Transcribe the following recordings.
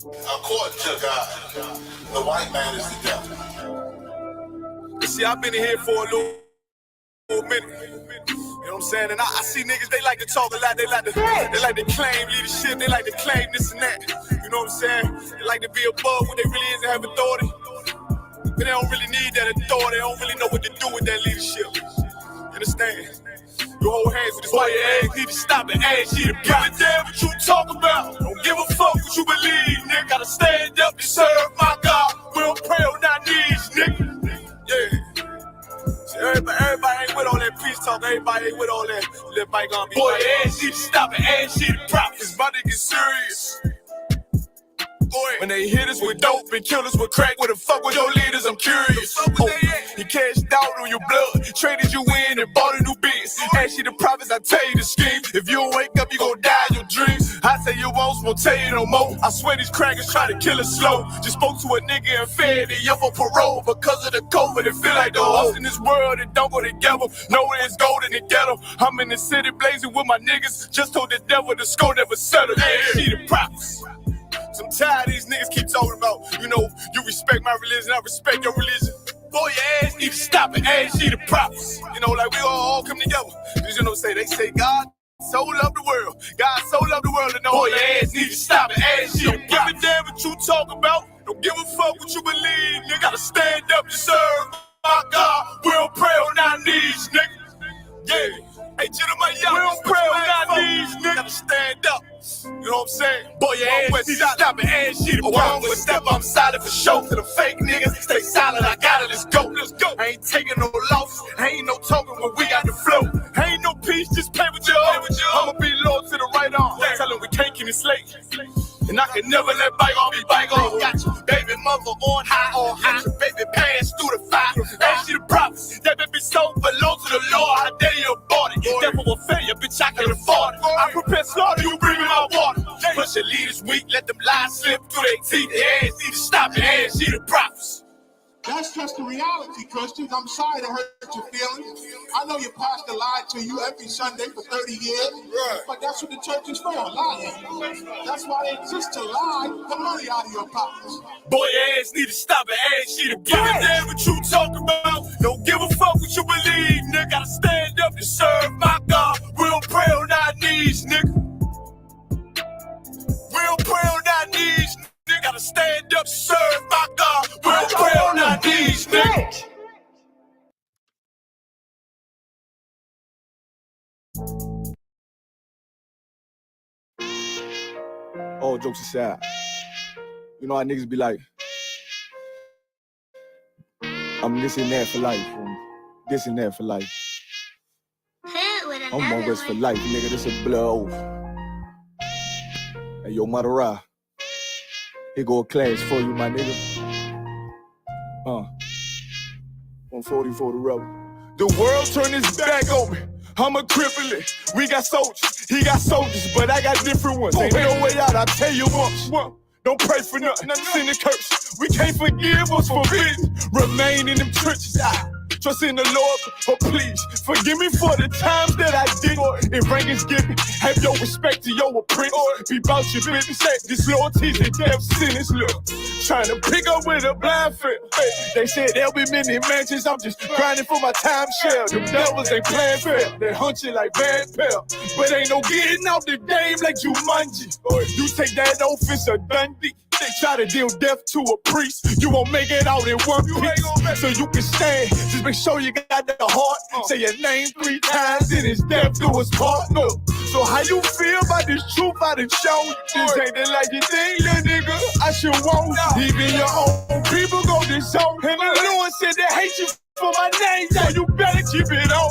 According to God, the white man is the devil. You see, I've been in here for a little minute. You know what I'm saying? And I see niggas, they like to talk a lot. They like to claim leadership. They like to claim this and that. You know what I'm saying? They like to be above what they really is and have authority. But they don't really need that authority. They don't really know what to do with that leadership. You understand? You hold hands with this white ass, need to stop and ask you to give a damn what you talk about. Don't give a fuck what you believe, nigga. Gotta stand up and serve my God. We don't pray on our knees, nigga. Yeah. See, everybody ain't with all that peace talk. Everybody ain't with all that. Let bygone be. Boy, ask you to stop and ask you to prop. It's about to get serious. Boy, when they hit us with dope and kill us with crack, where the fuck with your leaders? I'm curious. He cashed out on your blood, traded you in and bought a new biz. Ask you the prophets, I tell you the scheme. If you don't wake up, you gon' die in your dreams. I say you won't tell you no more. I swear these crackers try to kill us slow. Just spoke to a nigga and fed he up for parole because of the COVID. It feel like the host in this world that don't go together. Nowhere is gold in the ghetto. I'm in the city blazing with my niggas. Just told the devil the score never settled. See the prophets. I'm tired of these niggas keep talking about, you know, you respect my religion, I respect your religion. Boy, your ass need to stop and ask you the prophets. You know, like we all come together. Cause you know, they say God so loved the world. God so loved the world, and know your ass need to stop and ask you. Don't give a damn what you talk about. Don't give a fuck what you believe. Nigga, gotta stand up and serve my God. We don't pray on our knees, nigga. Yeah. Hey, gentlemen, we don't pray on our knees, nigga. Gotta stand up. You know what I'm saying? Boy, your ass need to stop and ask you to one step. I'm silent for show. To the fake niggas, stay silent. I got it. Let's go. Let's go. I ain't taking no loss. Ain't no talking when we got the flow. Ain't no peace, just play with your own. I'ma be low to the right arm. Tell them we can't keep it slate. And I can never let bygone be bygone. Got your baby mother on high. Got your baby pants through the fire. Ask you the prophets. That baby soul belong to the Lord. How dare you abort it? Devil will fail you, bitch, I can afford it. I prepare slaughter, you bring me my water. Push your leaders weak, let them lies slip through their teeth. Their ass need to stop and ask you the prophets. That's just the reality, Christians. I'm sorry to hurt your feelings. I know your pastor lied to you every Sunday for 30 years, but that's what the church is for, lying. That's why they exist, to lie the money out of your pockets. Boy, your ass need to stop and ask you to give a damn what you talk about. Don't give a fuck what you believe, nigga. Gotta stand up and serve my God. We don't pray on our knees, nigga. We don't pray on our knees, nigga. Gotta stand up, serve my God. We don't pray on our knees, nigga. All jokes aside, you know how niggas be like, I'm this and that for life, this and that for life. I'm on West for life, nigga. This a blow. Hey, yo, Madara. Here go a class for you, my nigga. 140 for the rebel. The world turned its back on me. I'm a cripple. We got soldiers, he got soldiers, but I got different ones. Ain't no way out, I tell you once. Don't pray for nothing, sin and curse. We can't forgive what's forbidden. Remain in them trenches. Trust in the Lord, oh please, forgive me for the times that I did. If rank is given, have your respect to your apprentice. Be about your business, disloyalties and death sentence. Look, trying to pick up with a blind fail. They said there'll be many mansions, I'm just grinding for my time share. Them devils ain't playing fair, they hunt you like bad pal. But ain't no getting out the game like Jumanji. You take that oath, it's a Dundee. They try to deal death to a priest, you won't make it out in one piece. So you can stand, just make sure you got the heart. Say your name 3 times and it's death to his partner. So how you feel about this truth I done shown you? This ain't the like you think, little nigga, I should want. Even your own people go disown. And the Lord said they hate you for my name, so you better keep it on.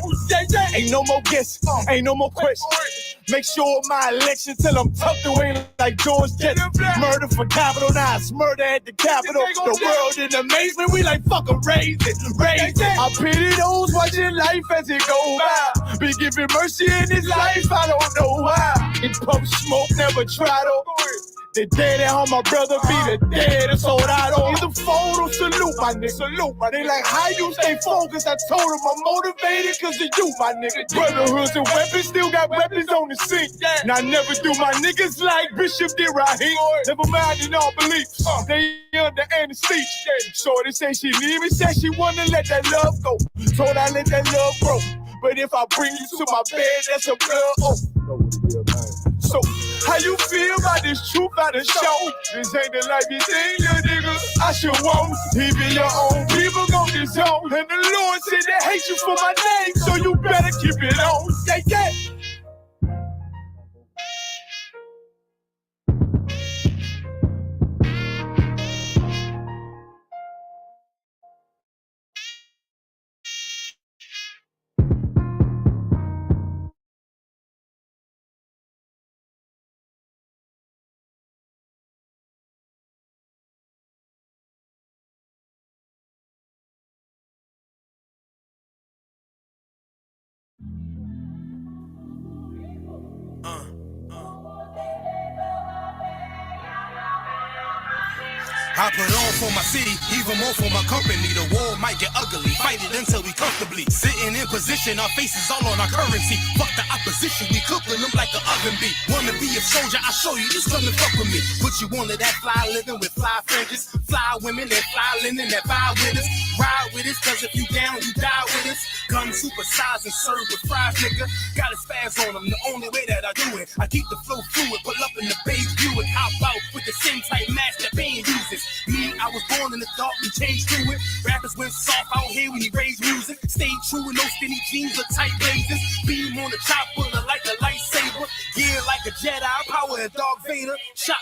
Ain't no more guessing, ain't no more questions. Make sure my election till I'm tucked away like George Jetson. Murder for capital, now it's murder at the Capitol. The world in amazement, we like fuck 'em, raise it. I pity those watching life as it go by. Be giving mercy in this life, I don't know why. In pump smoke, never try to. The day that how my brother be the day that's soldado. In the photo, salute my nigga. Salute my nigga. They like, how you stay focused? I told them I'm motivated cause of you, my nigga. Brotherhoods and weapons, still got weapons on the scene. And I never do my niggas like Bishop did Raheem. Never mind in all beliefs. They under anesthesia. Shorty say she leave me, said she wanna let that love go. Told I let that love grow. But if I bring you to my bed, that's a blood oath. So, how you feel about this truth out of show? This ain't the life you think, little nigga. I should want. Even your own people gon' disown. And the Lord said they hate you for my name, so you better keep it on. Yeah, yeah. I put on for my city, even more for my company. The war might get ugly, fight it until we comfortably sitting in position, our faces all on our currency. Fuck the opposition, we cooking them like an oven bee. Wanna be a soldier, I show you, just come and fuck with me. Put you on to that fly living with fly fringes, fly women that fly linen that buy with us. Ride with us, cause if you down, you die with us. Gun supersized and served with fries, nigga. Got a spaz on them, the only way that I do it. I keep the flow fluid, pull up in the base view and hop out with the same type mask that Bane uses. Me, I was born in the dark, we changed to it. Rappers went soft out here when he raised music. Stayed true with no skinny jeans or tight blazers. Beam on the chopper like a lightsaber. Gear like a Jedi, power of Darth Vader. Shot,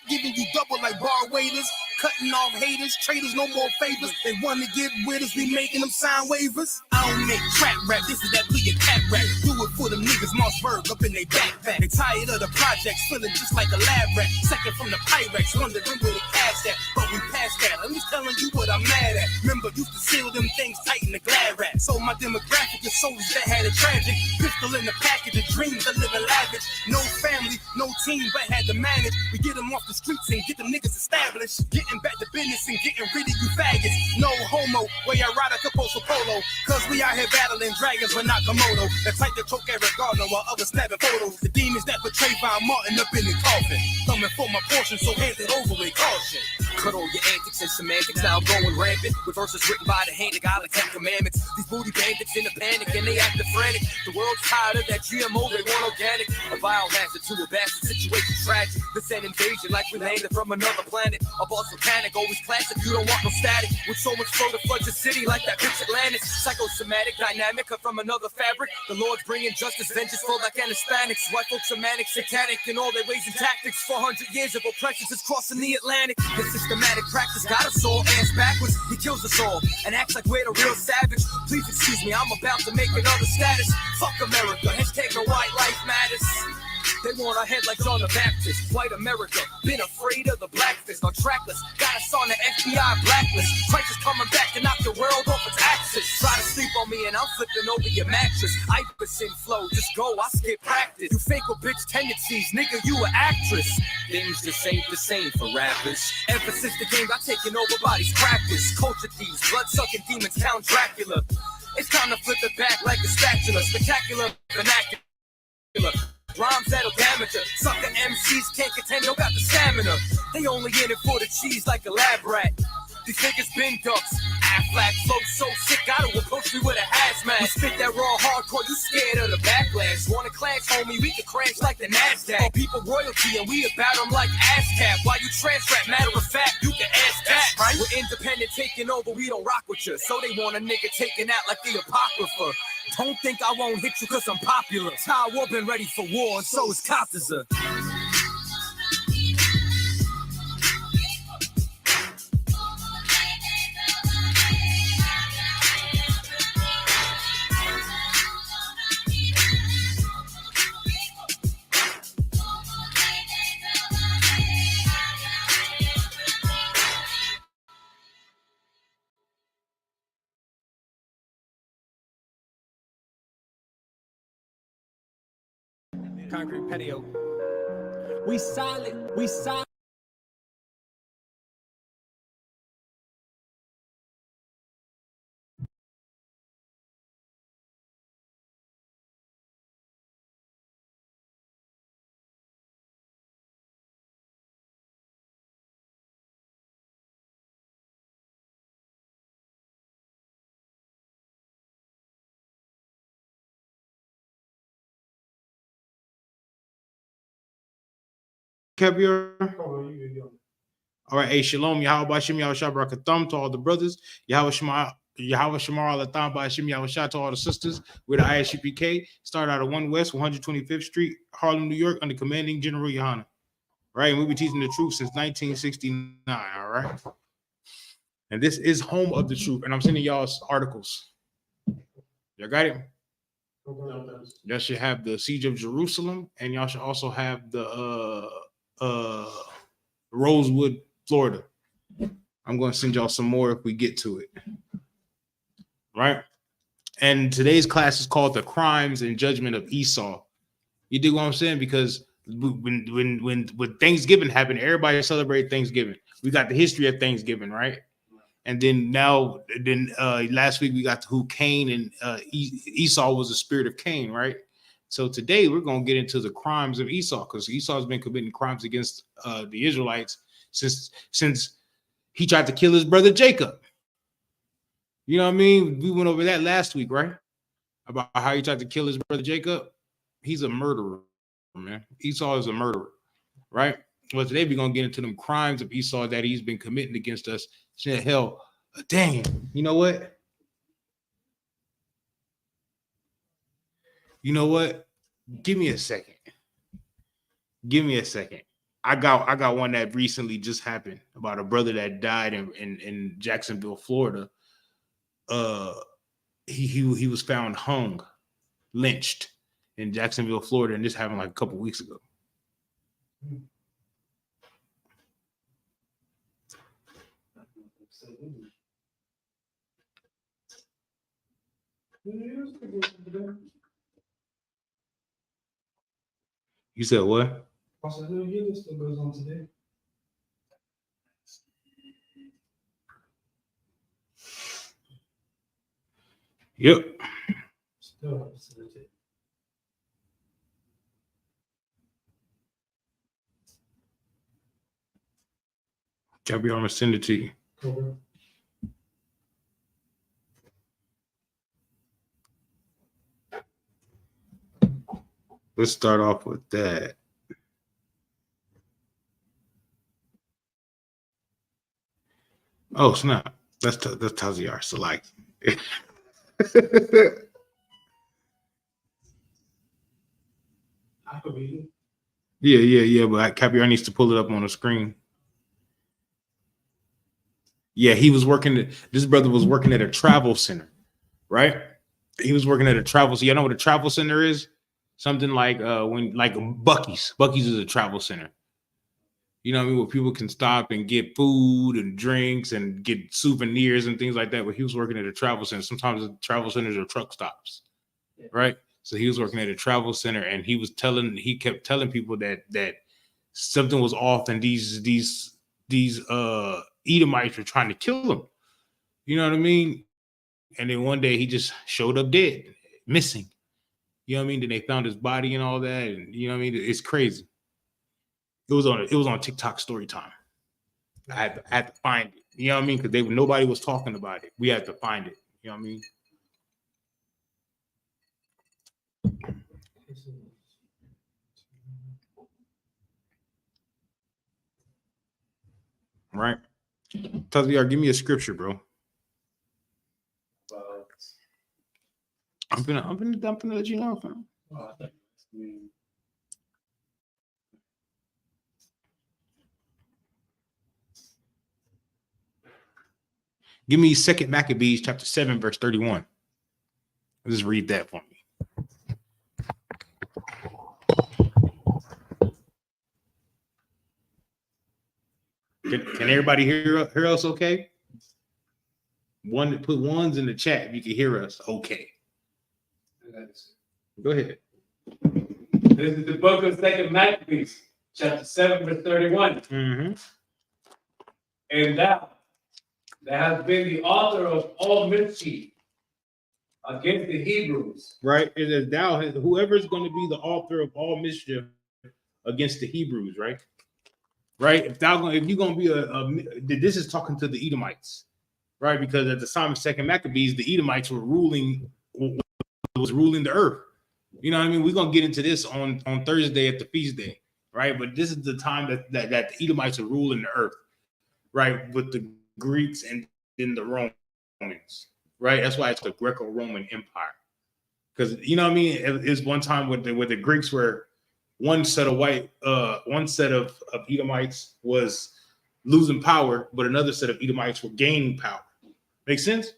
giving you double like bar waiters. Cutting off haters, traitors, no more favors. They want to get with us, we making them sign waivers. I don't make trap rap, this is that bleeding cat rap. Do it for them niggas, Mossberg up in they backpack. They tired of the projects, feeling just like a lab rat. Second from the Pyrex, wondering where they cash at. But we passed that, I'm just telling you what I'm mad at. Remember, used to seal them things tight in the glad wrap. So my demographic is soldiers that had a tragic pistol in the package of dreams of living lavish. No family, no team, but had to manage. We get them off the streets and get them niggas established. Getting back to business and getting rid of you faggots. No homo, way I ride a Caposo Polo. Cause we out here battling dragons but not Komodo. The type that choke Eric Gardner while others snapping photos. The demons that portray Von Martin up in the coffin. Coming for my portion, so hand it over with caution. Cut all your antics and semantics, now going rampant. With verses written by the hand of God like 10 commandments. These booty bandits in a panic and they acting frantic. The world's tired of that GMO, they want organic. A biohazard to a bastard situation tragic. This an invasion like we landed from another planet. A boss mechanic, always classic, you don't want no static. With so much flow to flood your city like that bitch Atlantis. Psychosomatic, dynamic, cut from another fabric. The Lord's bringing justice, vengeance for like an Hispanics. White folks are manic, satanic in all their ways and tactics. 400 years of oppression is crossing the Atlantic. This systematic practice got us all ass backwards. He kills us all and acts like we're the real savage. Please excuse me, I'm about to make another status. Fuck America, hashtag no white life matters. They want our head like John the Baptist. White America, been afraid of the black fist. On trackless, got us on the FBI blacklist. Christ is coming back to knock the world off its axis. Try to sleep on me and I'm flipping over your mattress. Iverson flow, just go, I skip practice. You fake a bitch tendencies, nigga, you an actress. Things just ain't the same for rappers. Ever since the game got taken over by these crackers. Culture thieves, blood-sucking demons, Count Dracula. It's time to flip it back like a spatula. Spectacular, vernacular. Rhymes that'll damage her. Sucker MCs can't contend, don't got the stamina. They only in it for the cheese like a lab rat. These niggas been ducks. Aflac flow so sick, gotta approach me with a hazmat. You spit that raw hardcore, you scared of the backlash. Wanna clash, homie, we can crash like the NASDAQ. All people royalty and we about them like ASCAP. While you trans rap, matter of fact, you can ask that. Right? We're independent taking over, we don't rock with you. So they want a nigga taking out like the Apocrypha. Don't think I won't hit you cause I'm popular. Ty War been ready for war and so is Cottzer. Concrete patio. We silent. Kabir? All right, hey, shalom, Yahweh Bashim Yahweh Barakatham to all the brothers. Yahweh Shamar Alatham Bashim Yahweh to all the sisters. We're the ISUPK. Started out at 1 West, 125th Street, Harlem, New York, under commanding General Yohana. Right, and we've been teaching the truth since 1969. All right, and this is home of the truth, and I'm sending y'all articles. Y'all got it? Y'all should have the Siege of Jerusalem, and y'all should also have the Rosewood, Florida. I'm going to send y'all some more if we get to it. Right? And today's class is called The Crimes and Judgment of Esau. You dig what I'm saying? Because when Thanksgiving happened, everybody celebrated Thanksgiving. We got the history of Thanksgiving, right? And then last week we got to who Cain and Esau was the spirit of Cain, right? So today we're going to get into the crimes of Esau, because Esau has been committing crimes against the Israelites since he tried to kill his brother Jacob. You know what I mean? We went over that last week, right? About how he tried to kill his brother Jacob. He's a murderer, man. Esau is a murderer, right? Well, today we're going to get into them crimes of Esau that he's been committing against us. Hell, dang, you know what? You know what? Give me a second. I got one that recently just happened about a brother that died in Jacksonville, Florida. He was found hung, lynched in Jacksonville, Florida, and this happened like a couple weeks ago. You said what? Still goes on today. Yep. Still facilitate. I'll be on to send it to you. Cover. Let's start off with that. Oh, snap. That's Taziar. So like I could read it. Yeah, but Caviar needs to pull it up on the screen. Yeah, this brother was working at a travel center, right? He was working at a travel center. You know what a travel center is? Something like Buc-ee's. Buc-ee's is a travel center. You know what I mean? Where people can stop and get food and drinks and get souvenirs and things like that. But he was working at a travel center. Sometimes the travel centers are truck stops, right? So he was working at a travel center, and he kept telling people that something was off, and these Edomites were trying to kill him. You know what I mean? And then one day he just showed up dead, missing. You know what I mean? Then they found his body and all that, and you know what I mean? It's crazy. It was on TikTok story time. I had to find it. You know what I mean? Because nobody was talking about it. We had to find it. You know what I mean? Right. Taziar, give me a scripture, bro. I'm gonna let you know, fam. Give me 2 Maccabees chapter 7, verse 31. Just read that for me. Can everybody hear us okay? Put ones in the chat if you can hear us okay. Go ahead. This is the book of 2 Maccabees, chapter 7, verse 31. Mm-hmm. And thou that hast been the author of all mischief against the Hebrews. Right? It says thou, whoever's going to be the author of all mischief against the Hebrews, right? Right? If you're going to be this is talking to the Edomites, right? Because at the time of 2 Maccabees, the Edomites was ruling the earth. You know what I mean? We're going to get into this on Thursday at the feast day. right? But this is the time that the Edomites are ruling the earth, right? With the Greeks and then the Romans, right? That's why it's the Greco-Roman Empire. Because you know what I mean? It's one time where the Greeks were one set of Edomites was losing power, but another set of Edomites were gaining power. Make sense?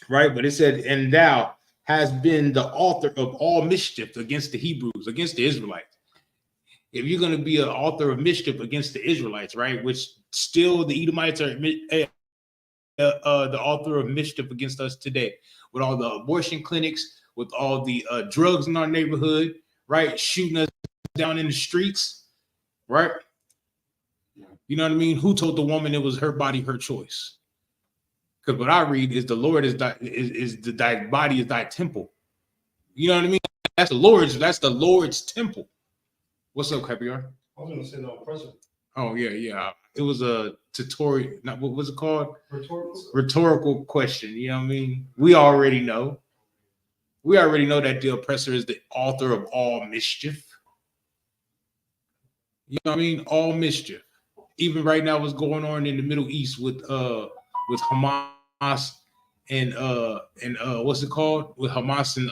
Right? But it said, and thou has been the author of all mischief against the Hebrews, against the Israelites. If you're going to be an author of mischief against the Israelites, right? Which still the Edomites are the author of mischief against us today, with all the abortion clinics, with all the drugs in our neighborhood, right? Shooting us down in the streets, right? You know what I mean? Who told the woman it was her body, her choice? Because what I read is the Lord is thy body is thy temple. You know what I mean? That's the Lord's temple. What's up, Capiar? I was gonna say no oppressor. Oh yeah. It was a tutorial. Not what was it called? Rhetorical. Rhetorical question. You know what I mean? We already know. We already know that the oppressor is the author of all mischief. You know what I mean? All mischief. Even right now, what's going on in the Middle East with Hamas and what's it called? With Hamas and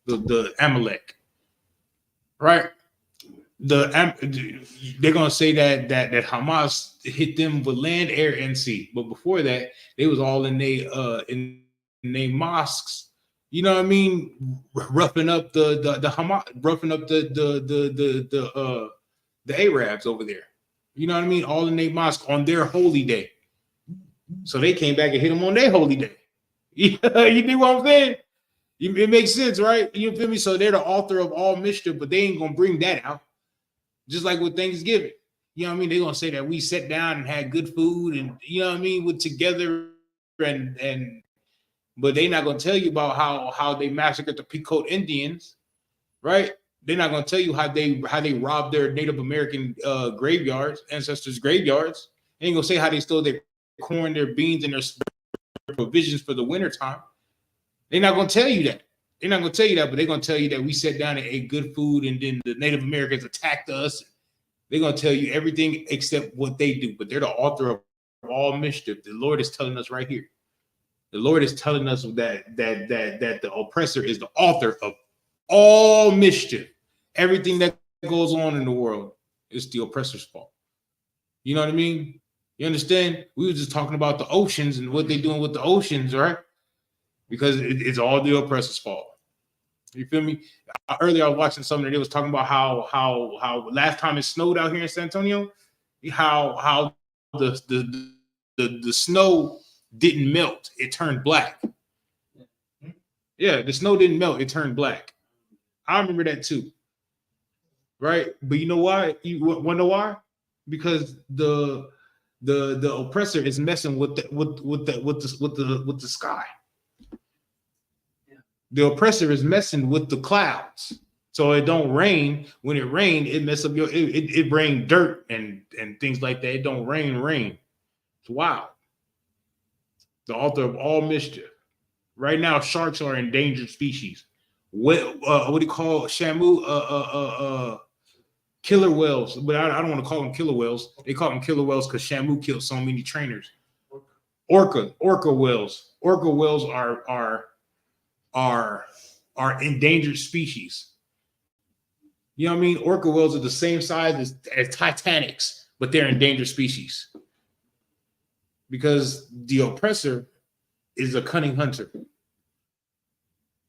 the Amalek, right? They're gonna say that Hamas hit them with land, air, and sea, but before that, they was all in they mosques. You know what I mean? Roughing up the Hamas, roughing up the Arabs over there. You know what I mean? All in their mosque on their holy day. So they came back and hit them on their holy day. You know what I'm saying? It makes sense, right? You feel me? So they're the author of all mischief, but they ain't gonna bring that out. Just like with Thanksgiving. You know what I mean? They're gonna say that we sat down and had good food and you know what I mean, with together and but they're not gonna tell you about how they massacred the Pequot Indians, right? They're not gonna tell you how they robbed their Native American graveyards, ancestors' graveyards. They ain't gonna say how they stole their corn, their beans, and their provisions for the wintertime. They're not gonna tell you that. They're not gonna tell you that, but they're gonna tell you that we sat down and ate good food, and then the Native Americans attacked us. They're gonna tell you everything except what they do, but they're the author of all mischief. The Lord is telling us right here. The Lord is telling us that the oppressor is the author of all mischief. Everything that goes on in the world is the oppressor's fault. You know what I mean? You understand? We were just talking about the oceans and what they're doing with the oceans, right? Because it's all the oppressor's fault. You feel me? Earlier I was watching something that they was talking about how last time it snowed out here in San Antonio, how the snow didn't melt, it turned black. Yeah, the snow didn't melt, it turned black. I remember that too. Right? But you know why? You want to know why? Because the oppressor is messing with the sky. The oppressor is messing with the clouds. So it don't rain. When it rain, it mess up it rain dirt and things like that. It don't rain. It's wild. The author of all mischief. Right now, sharks are endangered species. What do you call Shamu? Killer whales, but I don't want to call them killer whales. They call them killer whales because Shamu killed so many trainers. Orca whales. Orca whales are endangered species. You know what I mean? Orca whales are the same size as Titanics, but they're endangered species. Because the oppressor is a cunning hunter.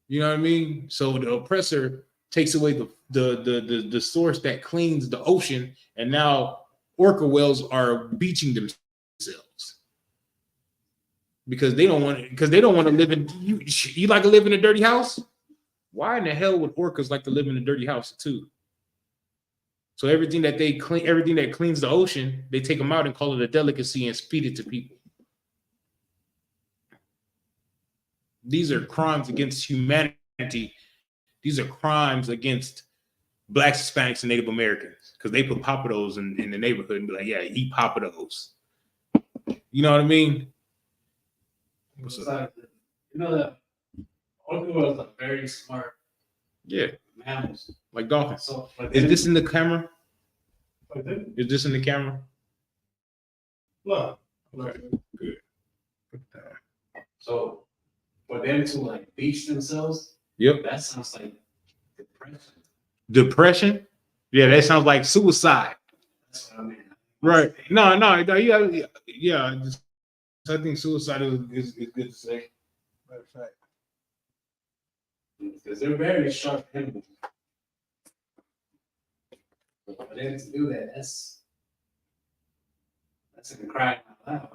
You know what I mean? So the oppressor takes away the source that cleans the ocean, and now orca whales are beaching themselves because they don't want to live in you like to live in a dirty house. Why in the hell would orcas like to live in a dirty house too? So everything that cleans the ocean, they take them out and call it a delicacy and feed it to people. These are crimes against humanity. These are crimes against Blacks, Hispanics, and Native Americans because they put papados in the neighborhood and be like, yeah, eat papados. You know what I mean? What's up? You know that orca whales are very smart. Yeah. mammals. Like dolphins. So, Is this in the camera? Like this? Is this in the camera? Look. Okay, good. So for them to like beach themselves, Yep. that sounds like depression. Depression? Yeah, that sounds like suicide. That's what I mean. Right. No, yeah. I think suicide is good to say. Matter of fact. Because they're very sharp animals. For them to do that, that's like a cry out loud.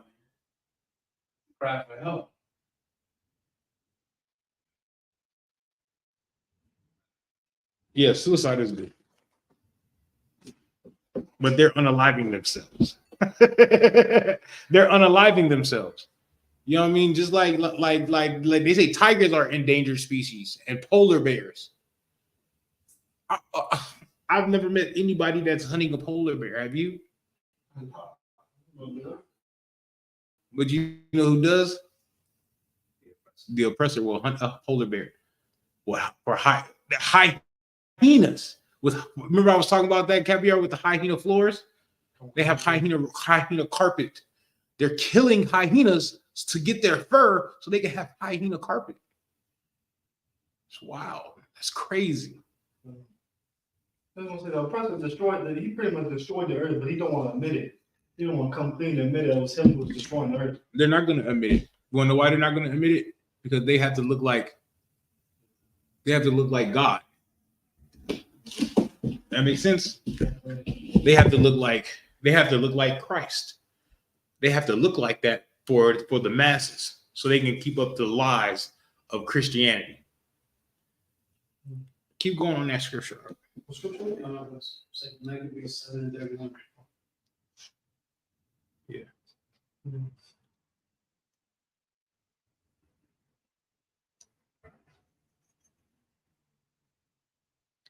Cry for help. Yeah, suicide is good. But they're unaliving themselves. They're unaliving themselves. You know what I mean? Just like they say, tigers are endangered species and polar bears. I've never met anybody that's hunting a polar bear. Have you? But you know who does? The oppressor will hunt a polar bear. Well, for hyenas. Remember I was talking about that caviar with the hyena floors? They have hyena carpet. They're killing hyenas to get their fur so they can have hyena carpet. Wow, that's crazy. I was gonna say the oppressor destroyed. He pretty much destroyed the earth, but he don't want to admit it. He don't want to come clean and admit it. It was him who was destroying the earth. They're not going to admit it. You want to know why they're not going to admit it? Because they have to look like God. That makes sense. They have to look like Christ. They have to look like that for the masses, so they can keep up the lies of Christianity. Keep going on that scripture. What scripture? Maccabees 7:31. Yeah.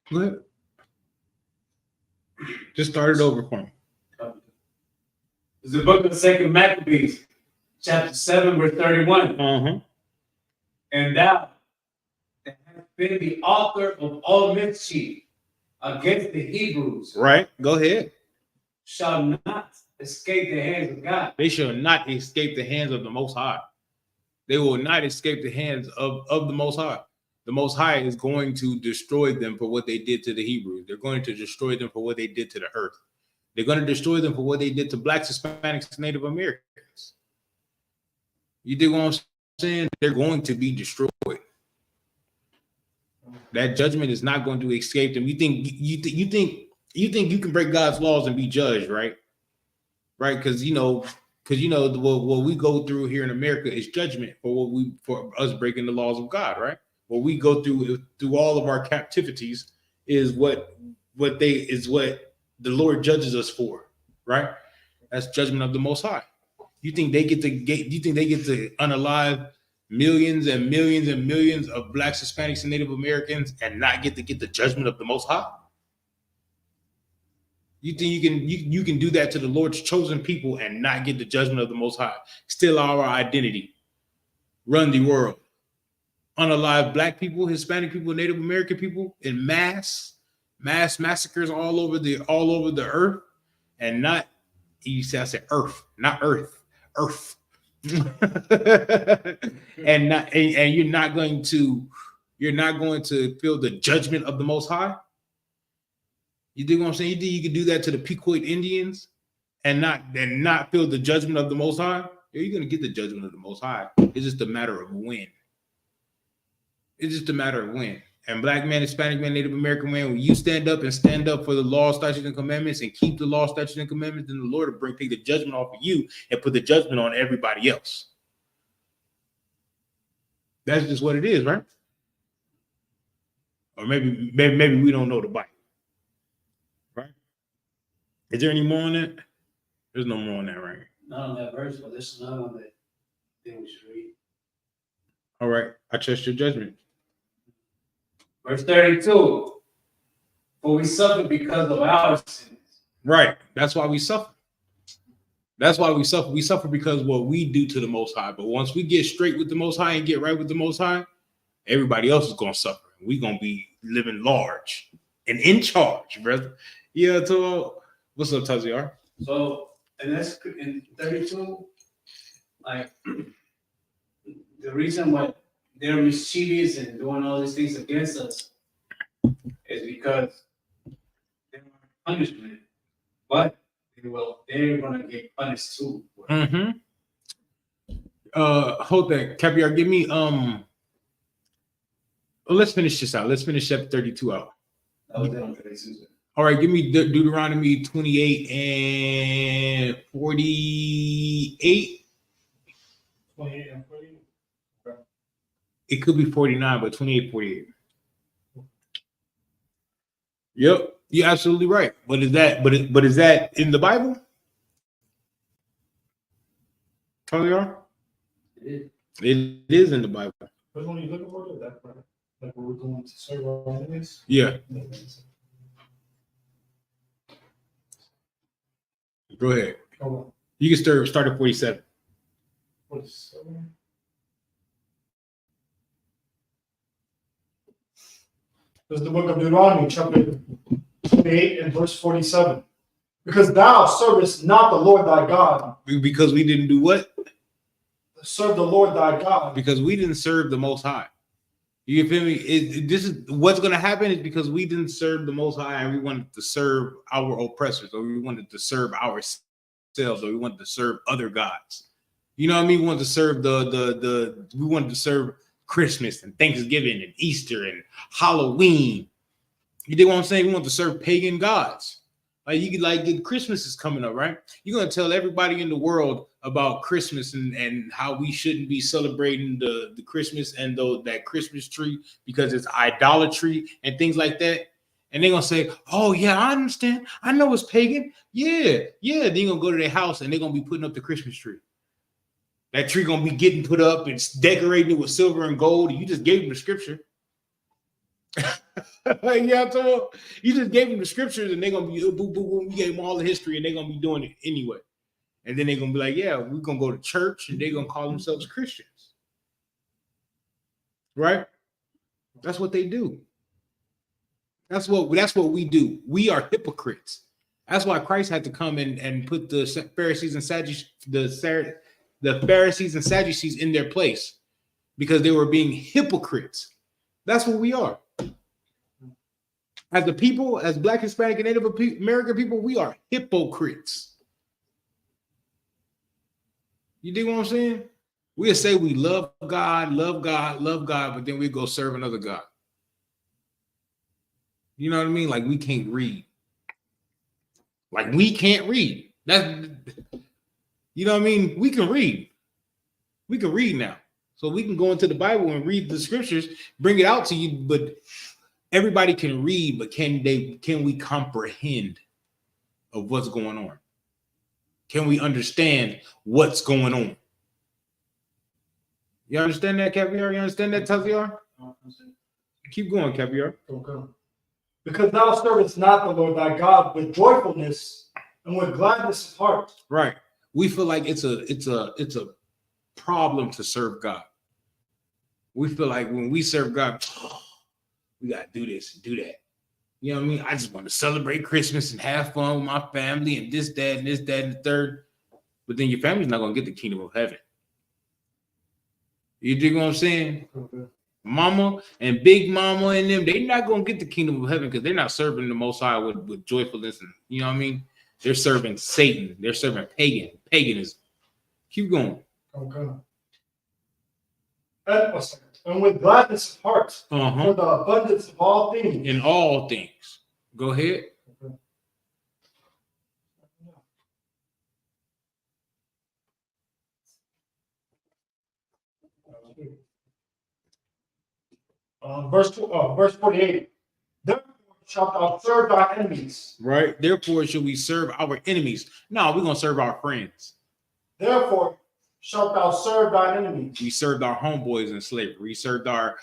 Go ahead. Just start it over for me. It's the book of 2 Maccabees, chapter 7, verse 31. Uh-huh. And thou that hast been the author of all mischief against the Hebrews, Right. Go ahead. shall not escape the hands of God. They shall not escape the hands of the Most High. They will not escape the hands of the Most High. The Most High is going to destroy them for what they did to the Hebrews. They're going to destroy them for what they did to the earth. They're going to destroy them for what they did to Blacks, Hispanics, Native Americans. You dig what I'm saying? They're going to be destroyed. That judgment is not going to escape them. You think you can break God's laws and be judged, right? Right? Because what we go through here in America is judgment for us breaking the laws of God, right? What we go through all of our captivities is what the Lord judges us for, right? That's judgment of the Most High. You think they get to unalive millions and millions and millions of Blacks, Hispanics, and Native Americans and not get the judgment of the Most High? You think you can do that to the Lord's chosen people and not get the judgment of the Most High? Steal our identity, run the world, unalive Black people, Hispanic people, Native American people in mass massacres all over the earth, and not I said earth, not earth. and you're not going to feel the judgment of the Most High. You dig what I'm saying? You think you can do that to the Pequot Indians and not feel the judgment of the Most High? Yeah, you're gonna get the judgment of the Most High. It's just a matter of when. It's just a matter of when. And Black man, Hispanic man, Native American man, when you stand up for the law, statutes, and commandments and keep the law, statutes, and commandments, then the Lord will take the judgment off of you and put the judgment on everybody else. That's just what it is, right? Or maybe we don't know the Bible. Right? Is there any more on that? There's no more on that, right? Not on that verse, but there's another one that I think we should read. All right. I trust your judgment. Verse 32. For we suffer because of our sins. Right. That's why we suffer. That's why we suffer. We suffer because what we do to the Most High. But once we get straight with the Most High and get right with the Most High, everybody else is going to suffer. We're going to be living large and in charge, brother. Yeah, so what's up, Taziar? So, and that's in 32, like, the reason why they're mischievous and doing all these things against us is because they want punishment, but they're gonna get punished too. Mm-hmm. Hold that, Caviar. Give me let's finish this out. Let's finish chapter 32 out. That was it on 32. All right, give me Deuteronomy 28 and 48. 28 and 40. Okay. It could be 49, but 28, 48. Yep, you're absolutely right. But is that in the Bible? Taviar? It is in the Bible. Which one are you looking for? That part? Like where we're going to serve our enemies? Yeah. Go ahead. Hold on. You can start at 47. 47. This is the book of Deuteronomy, chapter 28 and verse 47. Because thou servest not the Lord thy God. Because we didn't do what? Serve the Lord thy God. Because we didn't serve the Most High. You feel me? This is what's going to happen is because we didn't serve the Most High and we wanted to serve our oppressors, or we wanted to serve ourselves, or we wanted to serve other gods. You know what I mean? We wanted to serve we wanted to serve Christmas and Thanksgiving and Easter and Halloween. You dig what I'm saying? We want to serve pagan gods. Like you could like Christmas is coming up, right? You're gonna tell everybody in the world about Christmas and how we shouldn't be celebrating the Christmas and that Christmas tree because it's idolatry and things like that. And they're gonna say, "Oh yeah, I understand. I know it's pagan. Yeah. Then you're gonna go to their house and they're gonna be putting up the Christmas tree. That tree gonna be getting put up and decorating it with silver and gold. And you just gave them the scripture." Yeah, so you just gave them the scriptures and they're gonna be boom, boom, boom. You gave them all the history and they're gonna be doing it anyway. And then they're gonna be like, yeah, we're gonna go to church and they're gonna call themselves Christians. Right? That's what they do. That's what we do. We are hypocrites. That's why Christ had to come and put the Pharisees and Sadducees, the Pharisees and Sadducees in their place because they were being hypocrites. That's what we are. As the people, as Black, Hispanic, and Native American people, we are hypocrites. You dig what I'm saying? We'll say we love God, but then we go serve another God. You know what I mean? Like we can't read. Like we can't read. That's, you know what I mean? We can read. We can read now. So we can go into the Bible and read the scriptures, bring it out to you, but everybody can read, but can we comprehend of what's going on? Can we understand what's going on? You understand that, Caviar? You understand that, Taziar? Keep going, Caviar. Okay. Because thou servest not the Lord thy God with joyfulness and with gladness of heart. Right. We feel like it's a problem to serve God. We feel like when we serve God, we gotta do this and do that. You know what I mean? I just want to celebrate Christmas and have fun with my family and this, that, and the third. But then your family's not gonna get the kingdom of heaven. You dig what I'm saying? Okay. Mama and Big Mama and them, they're not gonna get the kingdom of heaven because they're not serving the Most High with joyfulness. And you know what I mean? They're serving Satan. They're serving paganism. Keep going. Okay. And with gladness of heart, for the abundance of all things. In all things. Go ahead. Okay. Verse 48. Therefore shalt thou serve thy enemies. Right. Therefore should we serve our enemies. No, we're gonna serve our friends. Therefore shalt thou serve thine enemies. We served our homeboys in slavery. We served our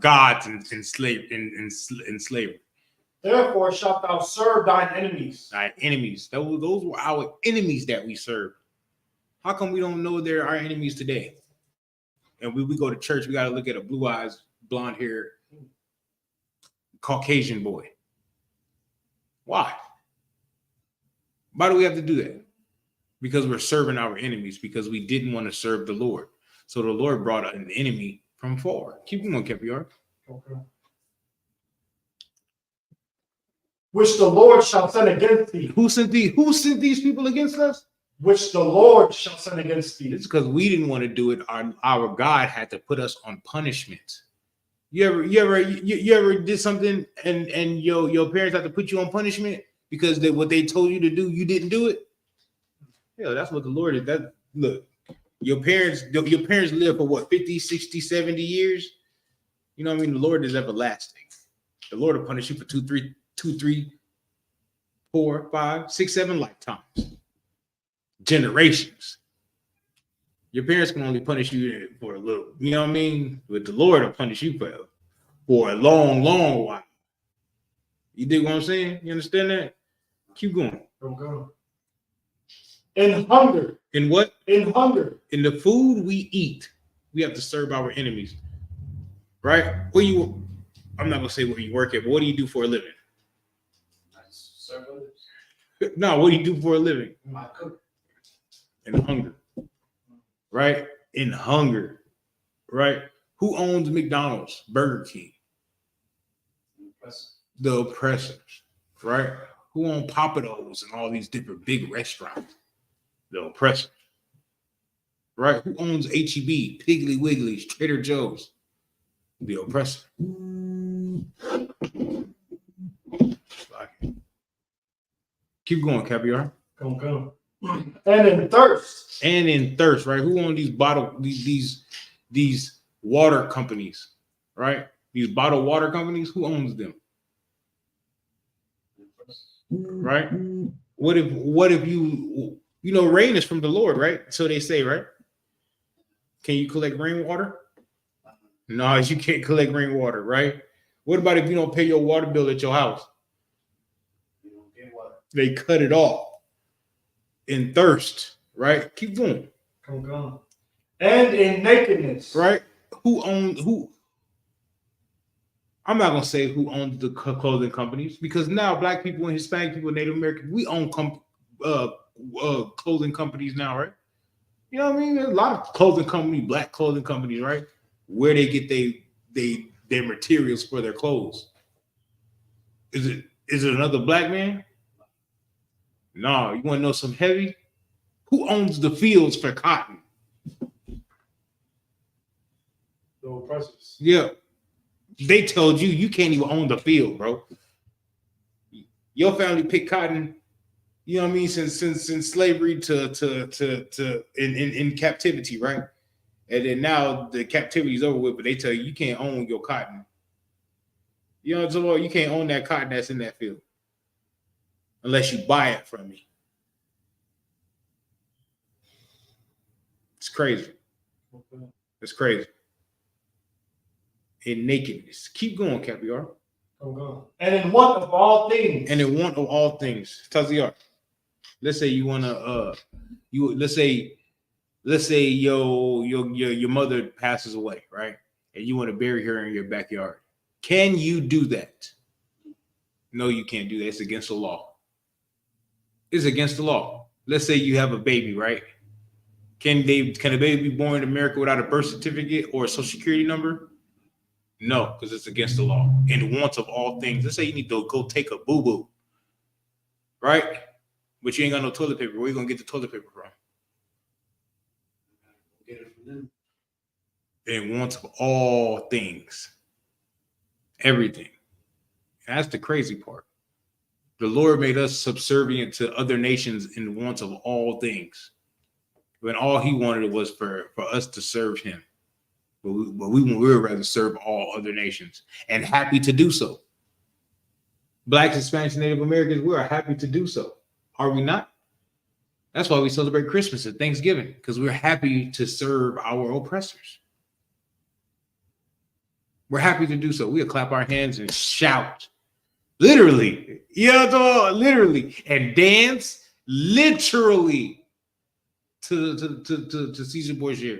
gods in slavery. Therefore shalt thou serve thine enemies. Our enemies. Those were our enemies that we served. How come we don't know they're our enemies today? And we go to church, we got to look at a blue eyes, blonde hair, Caucasian boy. Why? Why do we have to do that? Because we're serving our enemies, because we didn't want to serve the Lord. So the Lord brought an enemy from far. Keep going, Kepiar. Okay. Which the Lord shall send against thee. Who sent these people against us? Which the Lord shall send against thee. It's because we didn't want to do it. Our God had to put us on punishment. You ever did something and your parents had to put you on punishment because what they told you to do, you didn't do it? Yeah, that's what the Lord is. That look, your parents live for what, 50, 60, 70 years? You know what I mean? The Lord is everlasting. The Lord will punish you for 2, 3, 4, 5, 6, 7 lifetimes. Generations. Your parents can only punish you for a little. You know what I mean? But the Lord will punish you for a long, long while. You dig what I'm saying? You understand that? Keep going. Okay. In hunger. In what? In hunger. In the food we eat, we have to serve our enemies. Right? I'm not gonna say where you work at, but what do you do for a living? I serve others. No, what do you do for a living? I cook. In hunger. Right? In hunger. Right? Who owns McDonald's, Burger King? The oppressors. Right? Who owns Papados and all these different big restaurants? The oppressors. Right? Who owns HEB, Piggly Wiggly's, Trader Joe's? The oppressor. Keep going, Caviar. Come. And in thirst. And in thirst, right? Who owns these water companies, right? These bottled water companies, who owns them? Right? What if you rain is from the Lord, right? So they say, right? Can you collect rainwater? No, you can't collect rainwater, right? What about if you don't pay your water bill at your house? You don't get water. They cut it off. In thirst, right? Keep going. Come. And in nakedness. Right? Who? I'm not gonna say who owns the clothing companies, because now Black people and Hispanic people, Native Americans, we own clothing companies now, right? You know what I mean? There's a lot of clothing companies, Black clothing companies, right? Where they get their materials for their clothes. Is it another Black man? No, you want to know some heavy? Who owns the fields for cotton? The oppressors. Yeah. They told you can't even own the field, bro. Your family picked cotton, you know what I mean, since slavery to in captivity, right? And then now the captivity is over with, but they tell you can't own your cotton. You know what I'm saying? You can't own that cotton that's in that field unless you buy it from me. It's crazy. Okay. It's crazy. In nakedness. Keep going, Caviar. Come. And in want of all things. And in want of all things. Taziar. Let's say you wanna let's say your mother passes away, right? And you want to bury her in your backyard. Can you do that? No, you can't do that. It's against the law. It's against the law. Let's say you have a baby, right? Can a baby be born in America without a birth certificate or a social security number? No, because it's against the law. In want of all things. Let's say you need to go take a boo-boo, right? But you ain't got no toilet paper. Where you gonna get the toilet paper from? Get it from them. In want of all things. Everything. And that's the crazy part. The Lord made us subservient to other nations in want of all things. When all he wanted was for us to serve him. But we would rather serve all other nations, and happy to do so. Blacks, Hispanics, Native Americans, we are happy to do so. Are we not? That's why we celebrate Christmas and Thanksgiving, because we're happy to serve our oppressors. We're happy to do so. We'll clap our hands and shout. Literally. Literally. And dance literally to Caesar Borgia.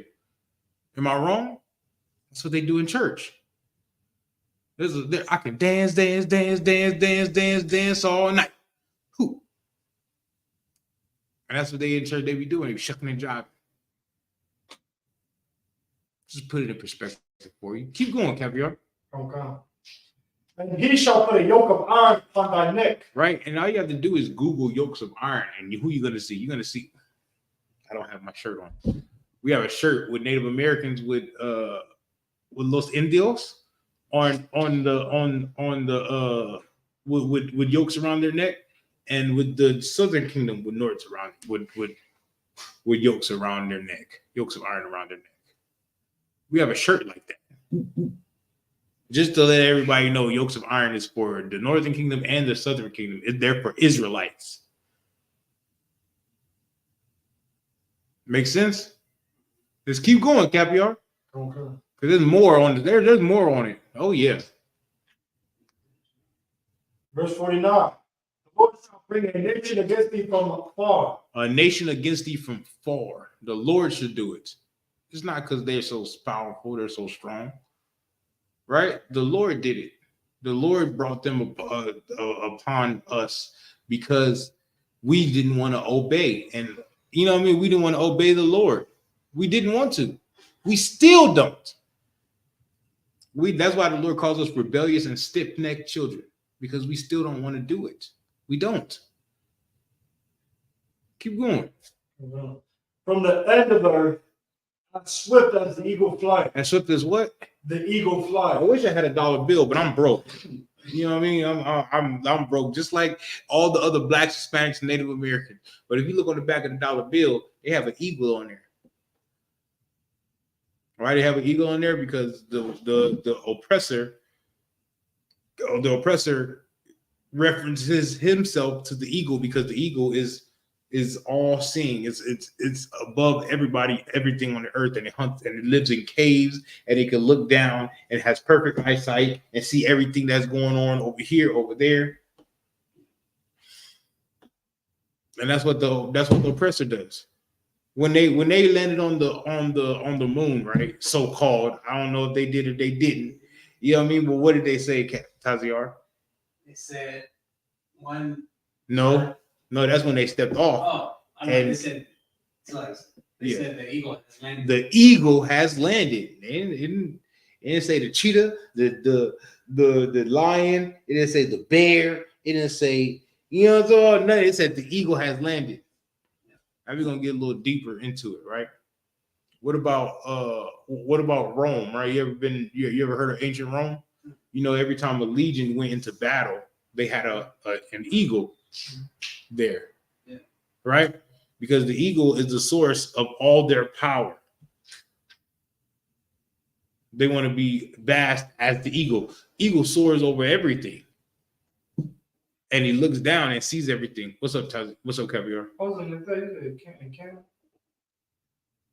Am I wrong? That's what they do in church. I can dance all night. Who? And that's what they in church they be doing. They be shucking and jiving. Just put it in perspective for you. Keep going, Caviar. Okay. And he shall put a yoke of iron upon thy neck. Right? And all you have to do is Google yokes of iron, and who you're gonna see? You're gonna see. I don't have my shirt on. We have a shirt with Native Americans with Los Indios on the with yokes around their neck, and with the Southern Kingdom with Nords around with yokes around their neck, yokes of iron around their neck. We have a shirt like that. Just to let everybody know, yokes of iron is for the Northern Kingdom and the Southern Kingdom. It's there for Israelites. Make sense? Let's keep going, Caviar. Okay. Because there's more on it. There's more on it. Oh, yeah. Verse 49. The Lord shall bring a nation against thee from afar. A nation against thee from far. The Lord should do it. It's not because they're so powerful, they're so strong. Right? The Lord did it. The Lord brought them upon us because we didn't want to obey. And you know what I mean? We didn't want to obey the Lord. We didn't want to. We still don't. That's why the Lord calls us rebellious and stiff-necked children, because we still don't want to do it. We don't. Keep going. From the end of the earth, as swift as the eagle flies. As swift as what? The eagle flies. I wish I had $1 bill, but I'm broke. You know what I mean? I'm broke, just like all the other Blacks, Hispanics, and Native Americans. But if you look on the back of the $1 bill, they have an eagle on there. Why they have an eagle on there? Because the oppressor references himself to the eagle, because the eagle is all seeing. It's above everybody, everything on the earth, and it hunts and it lives in caves, and it can look down and has perfect eyesight and see everything that's going on over here, over there. And that's what the oppressor does. When they landed on the moon, right? So called. I don't know if they did or they didn't. You know what I mean? But what did they say, Taziar? They said one. No, that's when they stepped off. Oh, I know. They said they said the eagle has landed. The eagle has landed. It didn't say the cheetah, the lion. It didn't say the bear. It didn't say, you know, so no, it said the eagle has landed. Now we're gonna get a little deeper into it, right? What about Rome, right? You ever heard of ancient Rome? You know, every time a legion went into battle, they had an eagle there, right? Because the eagle is the source of all their power. They want to be vast as the eagle. Eagle soars over everything, and he looks down and sees everything. What's up, Tazi? What's up, Caviar? I was going to say,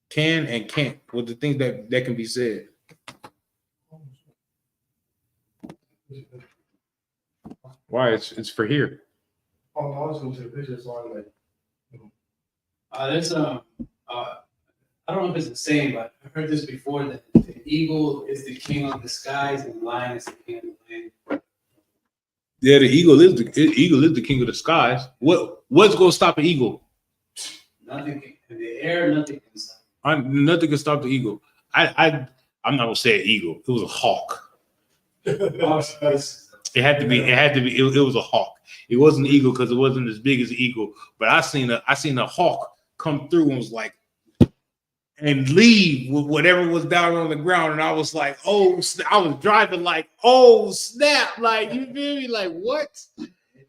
Can and can't. Well, the things that can be said. Why? It's for here. Oh, no, I was going to say the picture, so I'm like, There's I don't know if it's the same, but I've heard this before, that the eagle is the king of the skies and the lion is the king of the land. Yeah, the eagle is the king of the skies. What's going to stop an eagle? Nothing in the air, nothing can stop. Nothing can stop the eagle. I'm not gonna say an eagle. It was a hawk. It had to be. It was a hawk. It wasn't an eagle because it wasn't as big as an eagle. But I seen a hawk come through and was like, and leave with whatever was down on the ground. And I was like, oh, I was driving like, oh snap, like, you feel me? Like, what?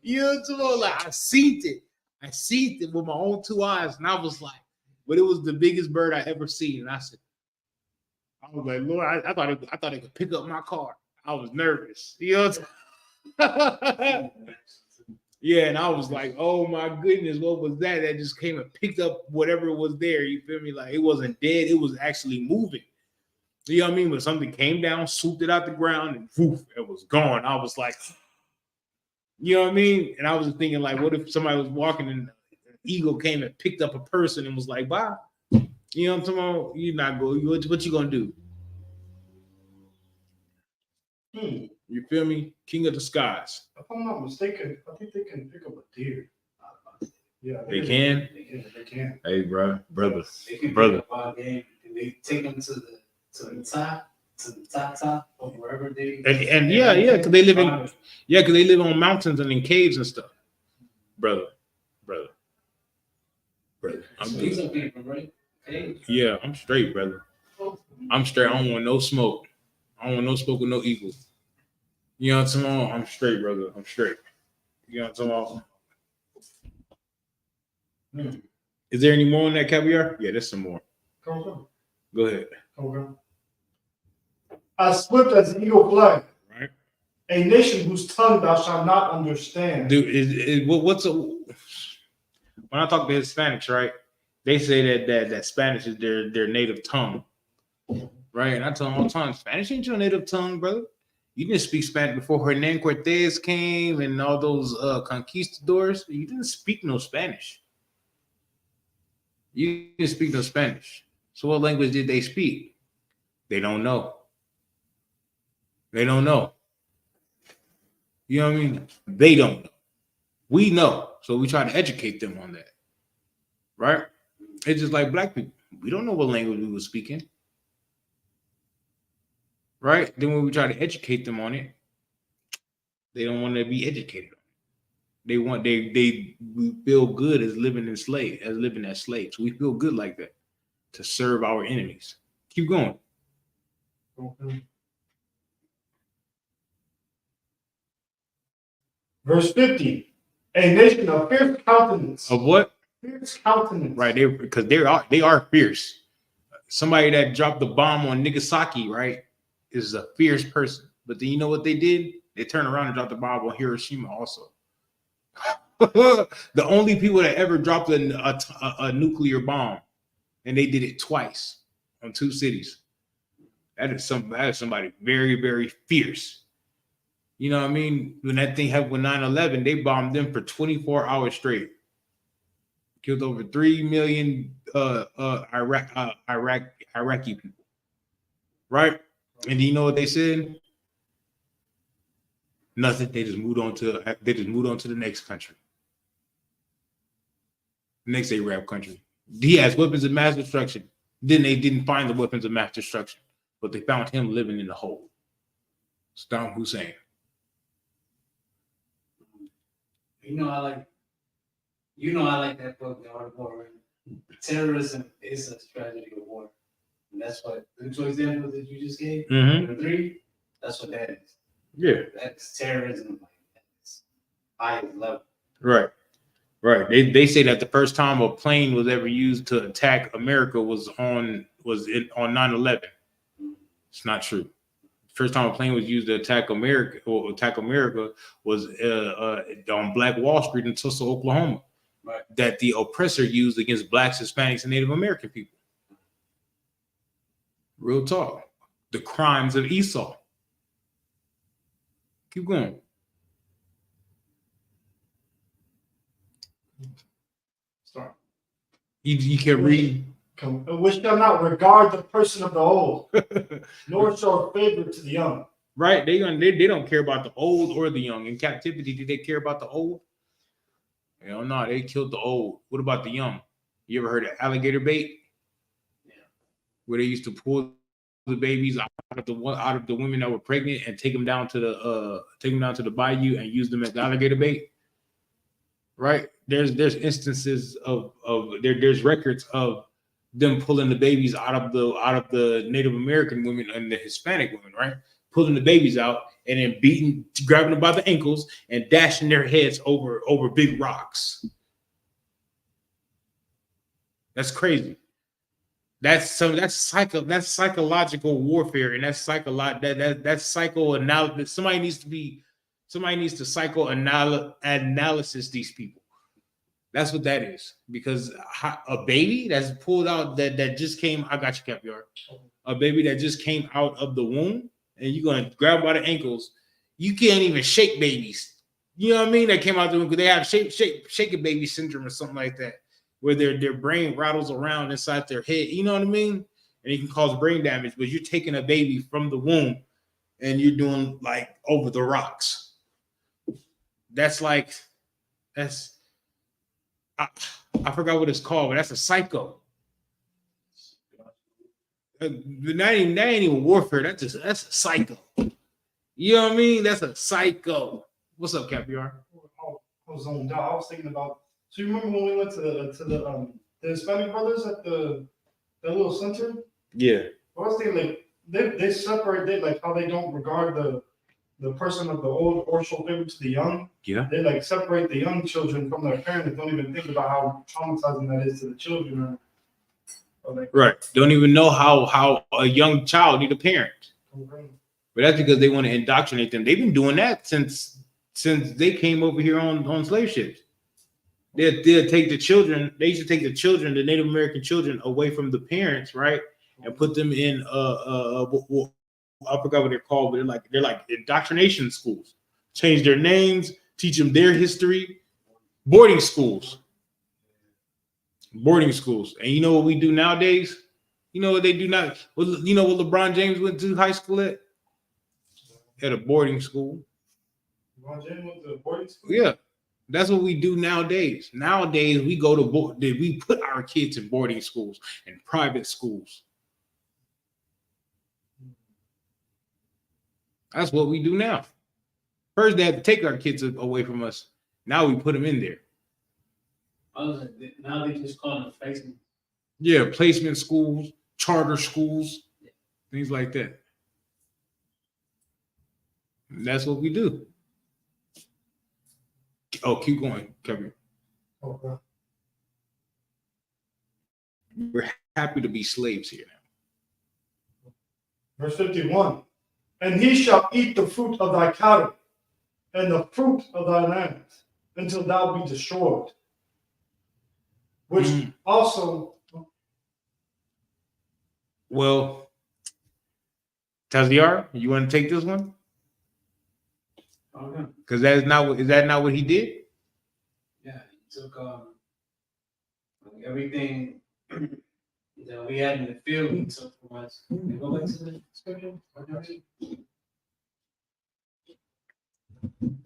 You know what I'm saying? Like, I seen it with my own 2 eyes, and I was like, but it was the biggest bird I ever seen. And I was like, Lord, I thought it could pick up my car. I was nervous. You know what I'm saying? Yeah, and I was like, oh my goodness, what was that? That just came and picked up whatever was there. You feel me? Like, it wasn't dead, it was actually moving. You know what I mean? When something came down, swooped it out the ground, and poof, it was gone. I was like, you know what I mean? And I was thinking, like, what if somebody was walking and an eagle came and picked up a person and was like, bye? You know what I'm talking about? You're not going. What you gonna do? You feel me? King of the skies. If I'm not mistaken, I think they can pick up a deer. Yeah, They can. They can. Hey, brother. They can Brother. pick up our game and they take them to the top of wherever they. And yeah, because they live on mountains and in caves and stuff. Brother. I'm These good. are people, right? Hey. Yeah, I'm straight, brother. I'm straight. I don't want no smoke. I don't want no smoke with no evil. You know what I'm saying? I'm straight, brother. I'm straight. You know what I'm saying? Is there any more on that caviar? Yeah, there's some more. Come. Go ahead. Okay. As swift as the eagle flies. Right. A nation whose tongue thou shalt not understand. Dude, when I talk to Hispanics, right? They say that Spanish is their native tongue, right? And I tell them all the time, Spanish ain't your native tongue, brother. You didn't speak Spanish before Hernan Cortez came and all those conquistadors. You didn't speak no Spanish. You didn't speak no Spanish. So what language did they speak? They don't know. They don't know. You know what I mean? They don't know. We know. So we try to educate them on that. Right? It's just like black people. We don't know what language we were speaking. Right? Then when we try to educate them on it, they don't want to be educated on it. We feel good as living as slaves. We feel good like that to serve our enemies. Keep going. Okay. Verse 50. A nation of fierce countenance. Of what? Fierce countenance. Right, because they are fierce. Somebody that dropped the bomb on Nagasaki, right, is a fierce person. But then you know what they did? They turned around and dropped the bomb on Hiroshima also. The only people that ever dropped a nuclear bomb, and they did it twice on two cities. That is somebody very, very fierce. You know what I mean? When that thing happened with 9/11, they bombed them for 24 hours straight. Killed over 3 million Iraqi people. Right? And do you know what they said? Nothing. They just moved on to the next country. Next Arab country. He has weapons of mass destruction. Then they didn't find the weapons of mass destruction, but they found him living in the hole. Saddam Hussein. I like that book, The Art of War. Terrorism is a tragedy of war. And that's what the two examples that you just gave, the three, that's what that is. Yeah. That's terrorism. That's highest level. Right. They say that the first time a plane was ever used to attack America was on 9/11. It's not true. First time a plane was used to attack America was on Black Wall Street in Tulsa, Oklahoma. Right. That the oppressor used against blacks, Hispanics, and Native American people. Real talk. The crimes of Esau. Keep going. Start. You can read. Which shall not regard the person of the old, nor show favor to the young. Right? They don't care about the old or the young. In captivity, did they care about the old? Hell no, they killed the old. What about the young? You ever heard of alligator bait? Yeah. Where they used to pull the babies out of the women that were pregnant and take them down to the bayou and use them as alligator bait. Right? There's instances there's records of them pulling the babies out of the Native American women and the Hispanic women, right? Pulling the babies out and then grabbing them by the ankles and dashing their heads over big rocks. That's crazy. That's psychological warfare, and that's psychoanalysis. Somebody needs to psychoanalysis these people. That's what that is. Because a baby that's pulled out that just came, I got you, Caviar. A baby that just came out of the womb, and you're gonna grab by the ankles. You can't even shake babies. You know what I mean? That came out the womb because they have shake a baby syndrome or something like that, where their brain rattles around inside their head. You know what I mean? And it can cause brain damage. But you're taking a baby from the womb and you're doing like over the rocks. That's like, I forgot what it's called, but that's a psycho. That ain't even warfare. That's a psycho. You know what I mean? That's a psycho. What's up, Capiar? I was zoned out. I was thinking about. So you remember when we went to the Hispanic brothers at the little center? Yeah. I was thinking like they separate it, like how they don't regard the person of the old or show favor to the young. Yeah. They like separate the young children from their parents. Don't even think about how traumatizing that is to the children. Or like, Right. Don't even know how a young child need a parent. But that's because they want to indoctrinate them. They've been doing that since they came over here on slave ships. They'll take the children. They used to take the children, the Native American children, away from the parents, right, and put them in I forgot what they're called, but they're like indoctrination schools. Change their names, teach them their history. Boarding schools. Boarding schools. And you know what we do nowadays? You know what they do now? You know what LeBron James went to high school at? At a boarding school. LeBron James went to a boarding school? Yeah. That's what we do nowadays. Nowadays, we go to we put our kids in boarding schools and private schools. That's what we do now. First, they had to take our kids away from us. Now we put them in there. Now they just call them placement. Yeah, placement schools, charter schools, things like that. And that's what we do. Oh, keep going, Kevin. Okay. We're happy to be slaves here now. Verse 51. And he shall eat the fruit of thy cattle and the fruit of thy land until thou be destroyed. Which also. Well, Taziar, you want to take this one? Okay. Because is that not what he did? Yeah, he took everything that we had in the field. He took from us. Can you go back to the scripture?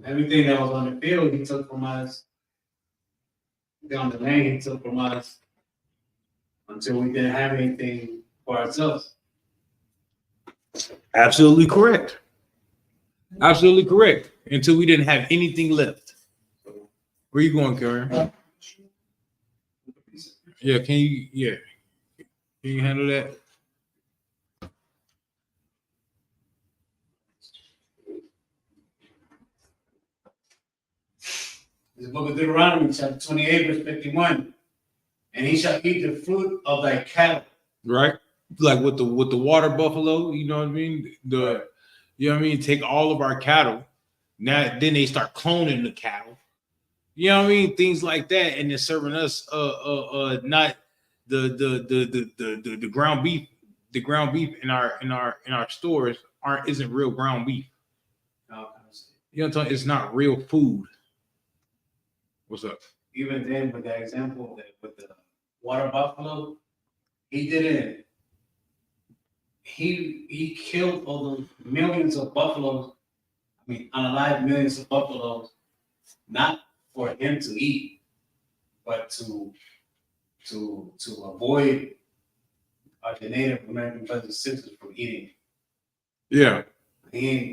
Everything that was on the field, he took from us. On the land, he took from us until we didn't have anything for ourselves. Absolutely correct. Absolutely correct. Until we didn't have anything left. Where you going, Karen? Yeah, can you handle that? The book of Deuteronomy, chapter 28, verse 51. And he shall eat the fruit of thy cattle. Right? Like with the water buffalo, you know what I mean? You know what I mean? Take all of our cattle. Now then they start cloning the cattle. You know what I mean? Things like that, and they're serving us not the ground beef. The ground beef in our stores isn't real ground beef. You know what I'm talking? It's not real food. What's up? Even then, with that example with the water buffalo, he didn't. He killed all those millions of buffaloes. I mean, unalive millions of buffaloes, not for him to eat, but to avoid the Native American brothers and sisters from eating. Yeah.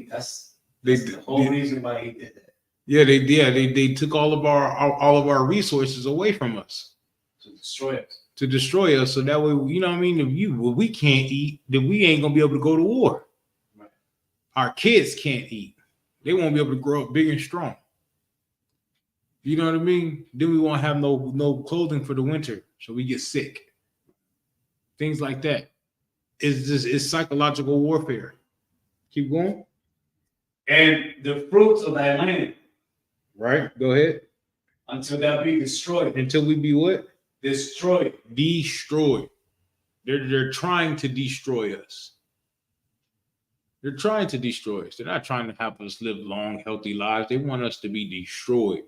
That's the whole reason why he did that. Yeah, they took all of our resources away from us To destroy us. To destroy us, so that way, you know what I mean? If we can't eat, then we ain't gonna be able to go to war. Right. Our kids can't eat. They won't be able to grow up big and strong. You know what I mean? Then we won't have no clothing for the winter, so we get sick. Things like that. It's psychological warfare. Keep going. And the fruits of thy land. Right. Go ahead. Until thou be destroyed. Until we be what? Destroyed. Destroyed. They're trying to destroy us. They're trying to destroy us. They're not trying to have us live long, healthy lives. They want us to be destroyed.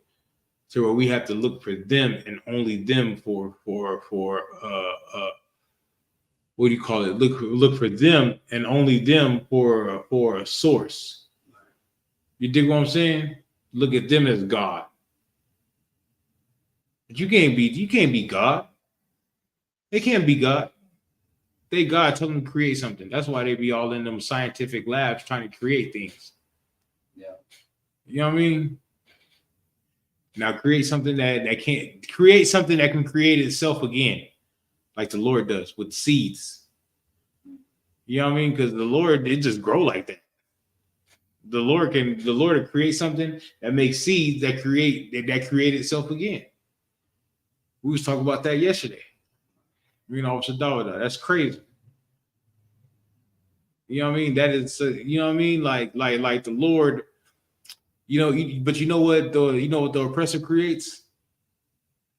So where we have to look for them and only them for what do you call it? Look for them and only them for a source. You dig what I'm saying? Look at them as God. But you can't be God. They can't be God. They God told them to create something. That's why they be all in them scientific labs trying to create things. Yeah. You know what I mean? Now create something that can't create something that can create itself again, like the Lord does with seeds. You know what I mean? Because the Lord, it just grow like that. The Lord will create something that makes seeds that create itself again. We was talking about that yesterday. You know, that's crazy. You know what I mean? That is, you know what I mean? Like the Lord, but you know what the oppressor creates?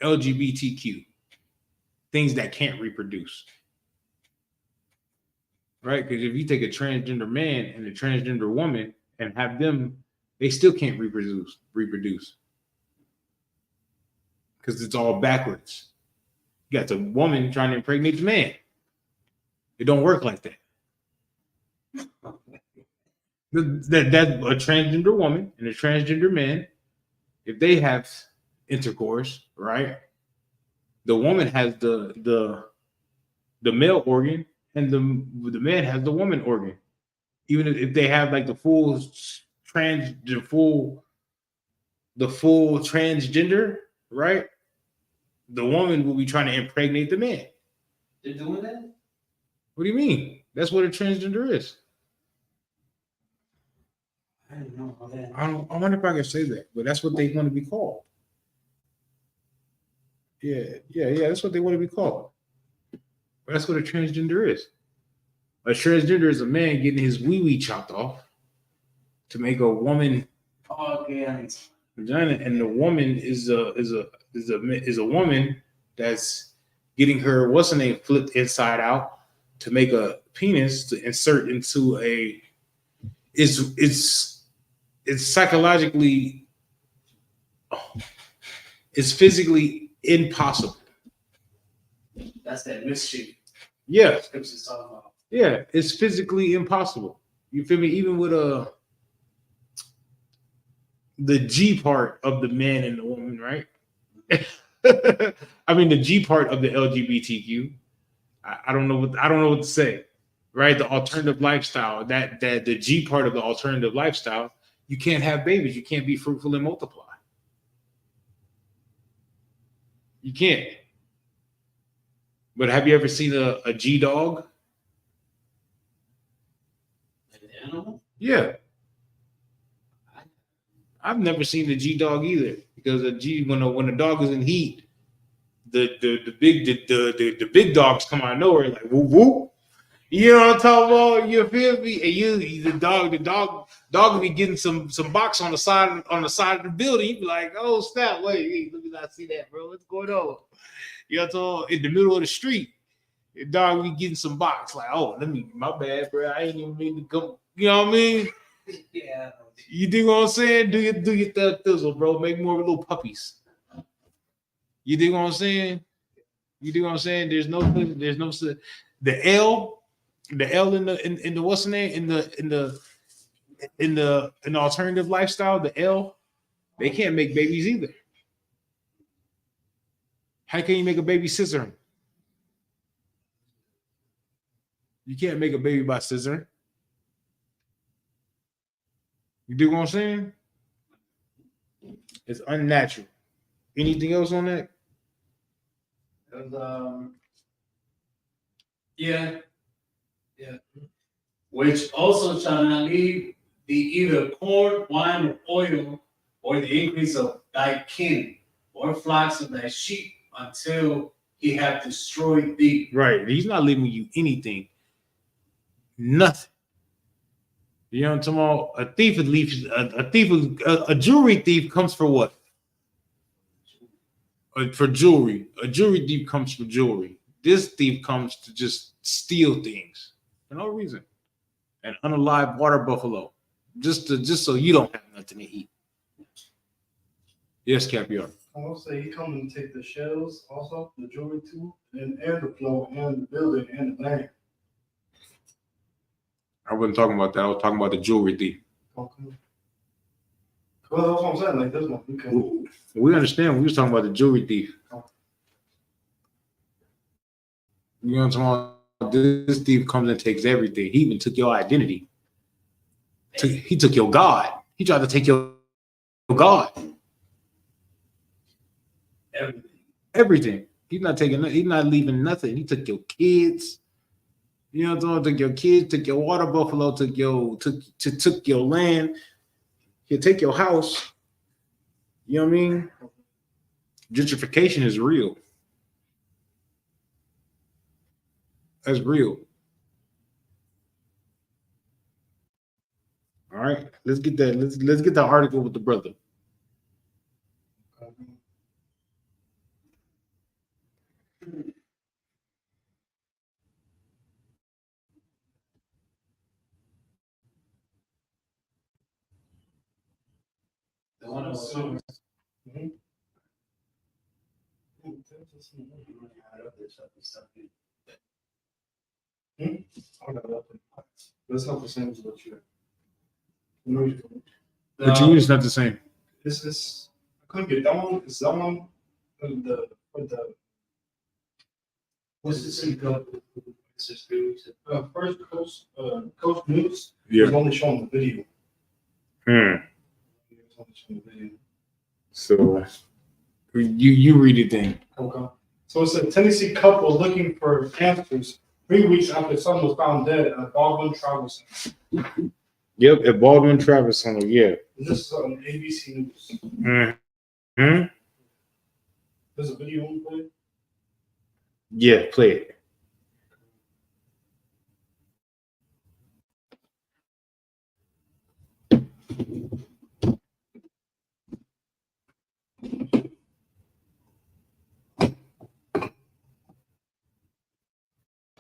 LGBTQ, things that can't reproduce. Right? Because if you take a transgender man and a transgender woman and have them, they still can't reproduce. Because it's all backwards. You got the woman trying to impregnate the man. It don't work like that. That a transgender woman and a transgender man, if they have intercourse, right? The woman has the male organ, and the man has the woman organ. Even if they have like the full transgender, right? The woman will be trying to impregnate the man. They're doing that? What do you mean? That's what a transgender is. I don't know how that. I wonder if I can say that, but that's what they want to be called. Yeah. That's what they want to be called. But that's what a transgender is. A transgender is a man getting his wee chopped off to make a woman vagina, and the woman is a woman that's getting her flipped inside out to make a penis to insert into a. It's psychologically, it's physically impossible. That's that mischief. Yeah. Scripture's talking about. Yeah, it's physically impossible. You feel me? Even with the G part of the man and the woman, right? I mean the G part of the LGBTQ. I don't know what to say. Right? The alternative lifestyle, that the G part of the alternative lifestyle, you can't have babies, you can't be fruitful and multiply. You can't. But have you ever seen a G dog? An animal? Yeah. I've never seen the G dog either, because when a dog is in heat, the big dogs come out of nowhere like whoop whoop. You know what I'm talking about? You feel me? And the dog will be getting some box on the side of the building. You be like, oh snap, wait, let me not see that, bro. What's going on? You know what I'm talking about? In the middle of the street, the dog be getting some box. Like, oh, my bad, bro. I ain't even mean to come. You know what I mean? Yeah. You dig what I'm saying? Do your thizzle, bro. Make more little puppies. You dig what I'm saying? There's no the L in the what's the name in the alternative lifestyle, the L, they can't make babies either. How can you make a baby scissoring? You can't make a baby by scissoring. You dig what I'm saying? It's unnatural. Anything else on that? Yeah. Which also shall not leave thee either corn, wine, or oil, or the increase of thy kin, or flocks of thy sheep, until he have destroyed thee. Right. He's not leaving you anything. Nothing. You know what I'm talking about? A jewelry thief comes for what? For jewelry. A jewelry thief comes for jewelry. This thief comes to just steal things for no reason. An unalive water buffalo, just so you don't have nothing to eat. Yes, Capiar. I'll say he come and take the shells, also the jewelry too, and the floor, and the building, and the land. I wasn't talking about that. I was talking about the jewelry thief. Okay. Well, that's what I'm saying. Like this one, we can. We understand. We was talking about the jewelry thief. You know what I'm talking about? This thief comes and takes everything. He even took your identity. He took your God. He tried to take your God. Everything. He's not leaving nothing. He took your kids. You know what I'm talking about? Took your kids, took your water buffalo, took your land. He'll take your house. You know what I mean? Gentrification is real. That's real. All right, let's get that. Let's get the article with the brother. The one was That's not the same as what you. What you mean it's not the same? This is. I couldn't get that one. Is that one? The what's the city called? First Coast News. Yeah. Is only showing the video. It's only showing the video. So you read it then. Okay. So it's a Tennessee couple looking for answers 3 weeks after someone was found dead at Baldwin Travel Center. Yep, at Baldwin Travel Center. Yeah. This is on ABC News. Mm-hmm. There's a video on play. Yeah, play it.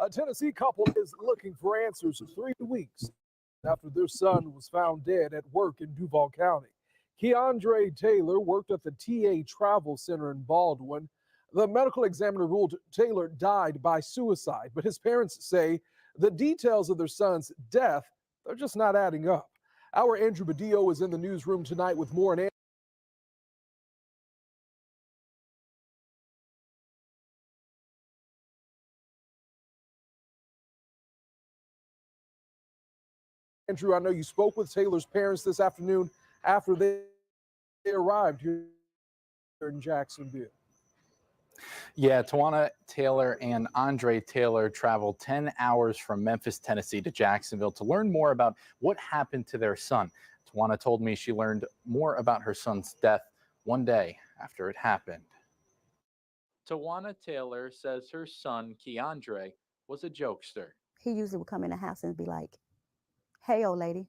A Tennessee couple is looking for answers 3 weeks after their son was found dead at work in Duval County. Keandre Taylor worked at the TA Travel Center in Baldwin. The medical examiner ruled Taylor died by suicide, but his parents say the details of their son's death, they're just not adding up. Our Andrew Badillo is in the newsroom tonight with more. And Andrew, I know you spoke with Taylor's parents this afternoon after they arrived here in Jacksonville. Yeah, Tawana Taylor and Andre Taylor traveled 10 hours from Memphis, Tennessee to Jacksonville to learn more about what happened to their son. Tawana told me she learned more about her son's death one day after it happened. Tawana Taylor says her son, Keandre, was a jokester. He usually would come in the house and be like, "Hey, old lady,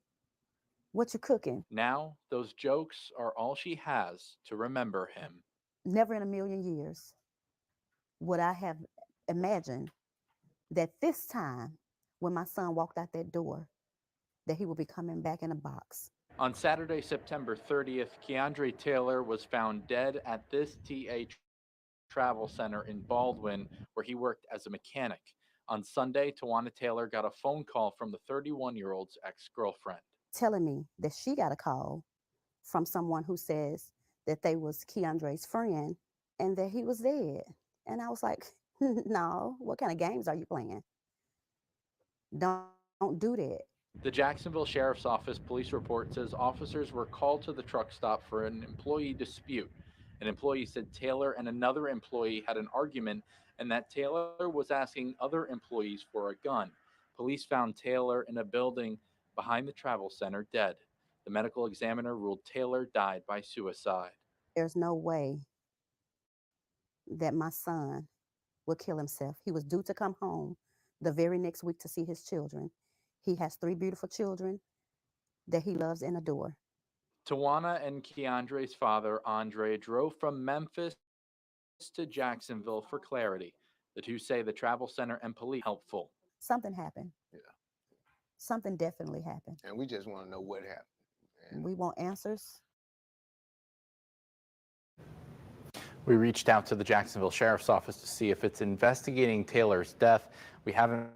what you cooking?" Now, those jokes are all she has to remember him. Never in a million years would I have imagined that this time when my son walked out that door, that he would be coming back in a box. On Saturday, September 30th, Keandre Taylor was found dead at this TA Travel Center in Baldwin, where he worked as a mechanic. On Sunday, Tawana Taylor got a phone call from the 31-year-old's ex-girlfriend, telling me that she got a call from someone who says that they was Keandre's friend and that he was dead. And I was like, no, what kind of games are you playing? Don't do that. The Jacksonville Sheriff's Office police report says officers were called to the truck stop for an employee dispute. An employee said Taylor and another employee had an argument and that Taylor was asking other employees for a gun. Police found Taylor in a building behind the travel center dead. The medical examiner ruled Taylor died by suicide. There's no way that my son would kill himself. He was due to come home the very next week to see his children. He has 3 beautiful children that he loves and adores. Tawana and Keandre's father, Andre, drove from Memphis to Jacksonville for clarity. The two say the travel center and police helpful. Something happened. Yeah. Something definitely happened. And we just want to know what happened. We want answers. We reached out to the Jacksonville Sheriff's Office to see if it's investigating Taylor's death. We haven't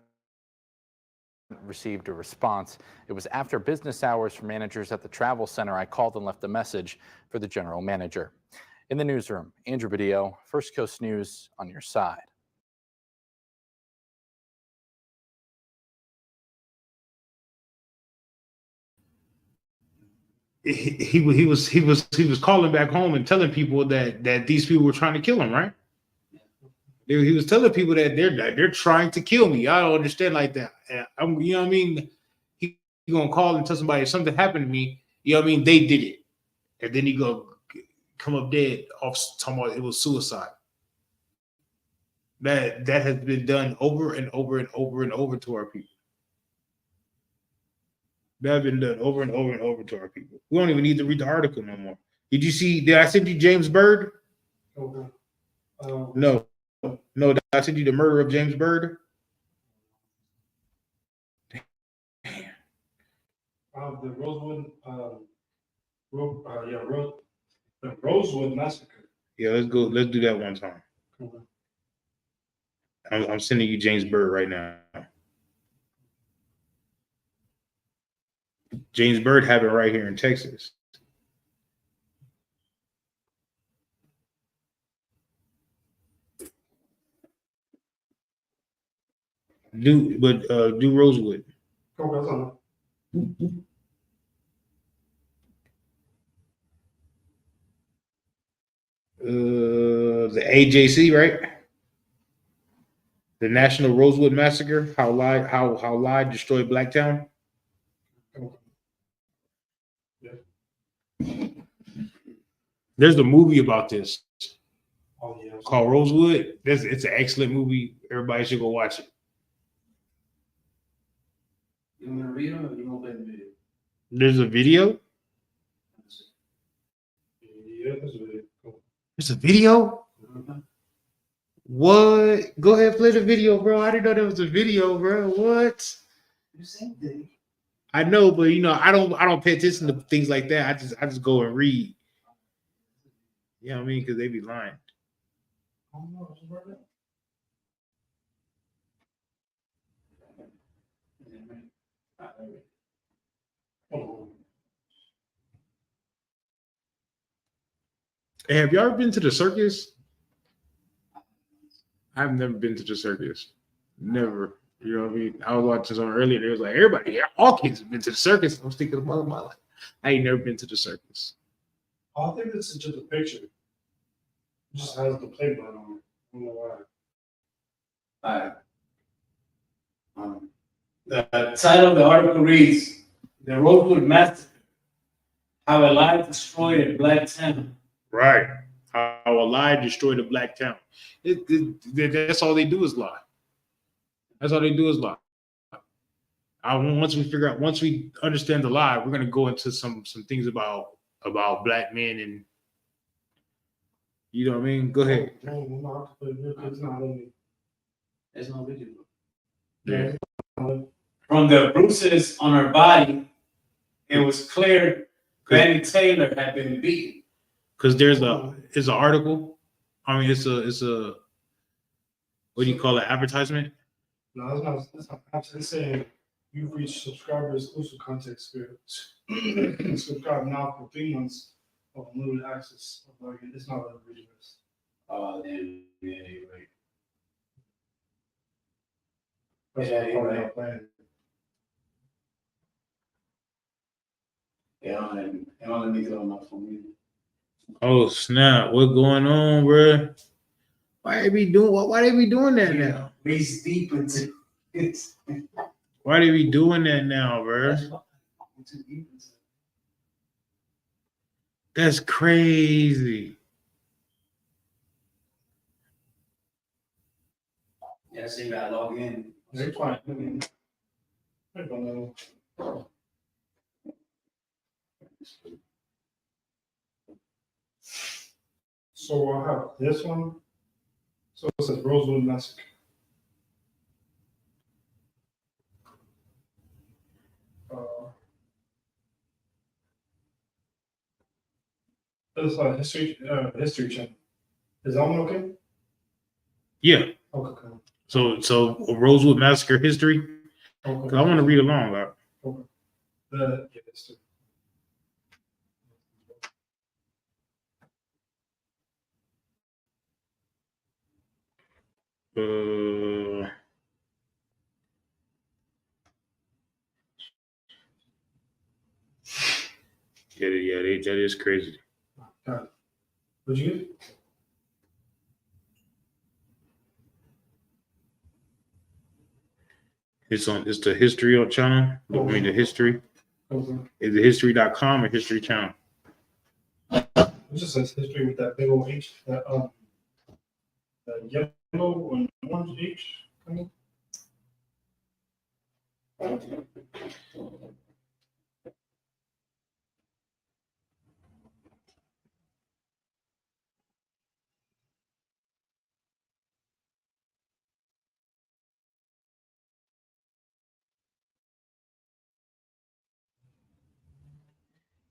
received a response. It was after business hours for managers at the travel center. I called and left a message for the general manager. In the newsroom, Andrew Badillo, First Coast News, on your side. He was calling back home and telling people that these people were trying to kill him, right? He was telling people that they're trying to kill me. I don't understand like that. You know what I mean? He gonna call and tell somebody if something happened to me. You know what I mean? They did it, and then he go come up dead off talking about it was suicide. That has been done over and over and over and over to our people. That has been done over and over and over to our people. We don't even need to read the article no more. Did you see? Did I send you James Byrd? Okay. No. Did I send you the murder of James Byrd? The Rosewood, the Rosewood massacre. Yeah, let's go. Let's do that one time. Okay. I'm sending you James Byrd right now. James Byrd happened right here in Texas. Do Rosewood. Okay, The AJC, right? The National Rosewood Massacre. How lie destroyed Blacktown. There's a movie about this. Oh, yeah. Called Rosewood. It's an excellent movie. Everybody should go watch it. You want to read them or you want to play the video? There's a video. Yeah, that's a video. There's a video. What? Go ahead, play the video, bro. I didn't know there was a video, bro. What? You same thing. I know, but I don't pay attention to things like that. I just go and read. You know what I mean? Because they be lying. Hey, have y'all ever been to the circus? I've never been to the circus. Never. You know what I mean? I was watching something earlier. They was like, everybody, all kids have been to the circus. I was thinking about my life. I ain't never been to the circus. I think this is just a picture. It just has the play button on it. I don't know why. All right. The title of the article reads, "The Rosewood Massacre, How a Lie Destroyed a Black Town." Right. How a lie destroyed a black town. That's all they do is lie. That's all they do is lie. Once we understand the lie, we're gonna go into some things about black men and you know what I mean. Go ahead. No, it's not in me. There's no video. Yeah. From the bruises on her body, it was clear Granny Taylor had been beaten. Because it's an article. I mean, it's a what do you call it? Advertisement? No, it's not. I'm saying you've reached subscriber exclusive content experience. Subscribe now for 3 months of unlimited access. It's not a video. Oh, damn. Yeah, you're right. That's Yeah, why you're I'm right. not playing. They don't let me get on my phone either. Oh snap! What's going on, bro? Why they be doing that now? Reach deep into it. Why they be doing that now, bro? That's crazy. Yeah, so you gotta log in. They're fine. I don't know. So I have this one. So it says Rosewood Massacre. It's a history channel. Is that one okay? Yeah. Okay. So Rosewood Massacre history. Okay. I want to read along. Like. Okay. Yeah, that's true. That is crazy. Got it. What'd you get? It's the history channel. I mean the history. Okay. Is it history.com or history channel? It just says history with that big old H, that yellow and orange H.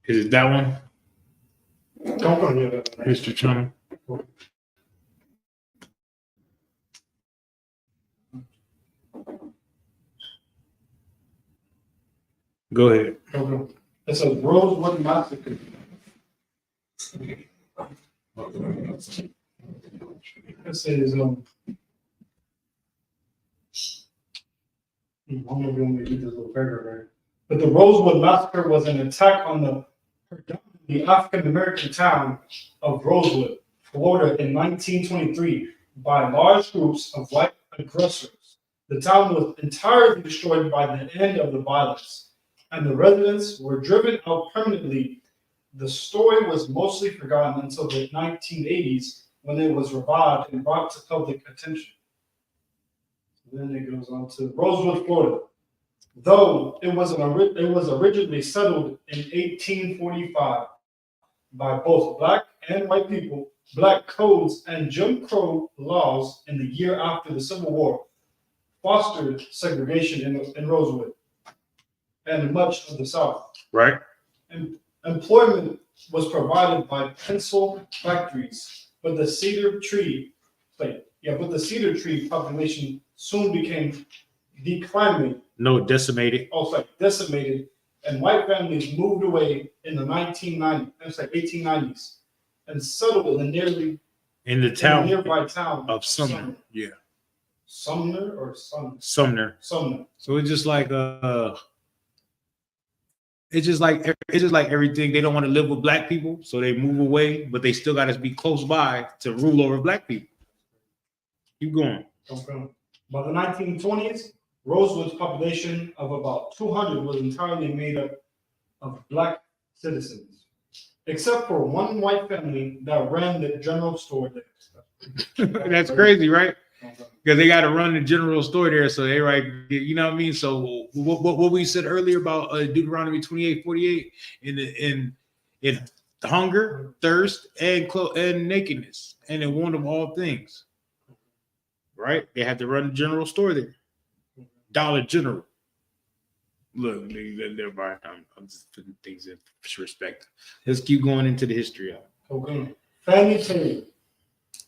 Is it that one? Don't go near that. History channel. Go ahead. Okay. It says Rosewood Massacre. It says I'm gonna read this little paragraph right. But the Rosewood Massacre was an attack on the predominantly African American town of Rosewood, Florida in 1923 by large groups of white aggressors. The town was entirely destroyed by the end of the violence, and the residents were driven out permanently. The story was mostly forgotten until the 1980s when it was revived and brought to public attention. Then it goes on to Rosewood, Florida. Though it was originally settled in 1845 by both black and white people, black codes and Jim Crow laws in the year after the Civil War fostered segregation in Rosewood and much of the South. Right. And employment was provided by pencil factories, but the cedar tree population soon became declining. No, decimated. Decimated, and white families moved away in the 1890s, and settled in the nearby town of Sumner. Yeah. Sumner or Sumner? Sumner. So it's just like it's just like everything. They don't want to live with black people, so they move away, but they still got to be close by to rule over black people. Keep going. Okay. By the 1920s, Rosewood's population of about 200 was entirely made up of black citizens, except for one white family that ran the general store there. That's crazy, right? Because they got to run the general store there, so they you know what I mean. So what we said earlier about Deuteronomy 28:48 in hunger, thirst, and nakedness, and in want of all things, right? They had to run the general store there, Dollar General. Look, never I'm just putting things in perspective. Let's keep going into the history of it. Okay. Fannie Taylor.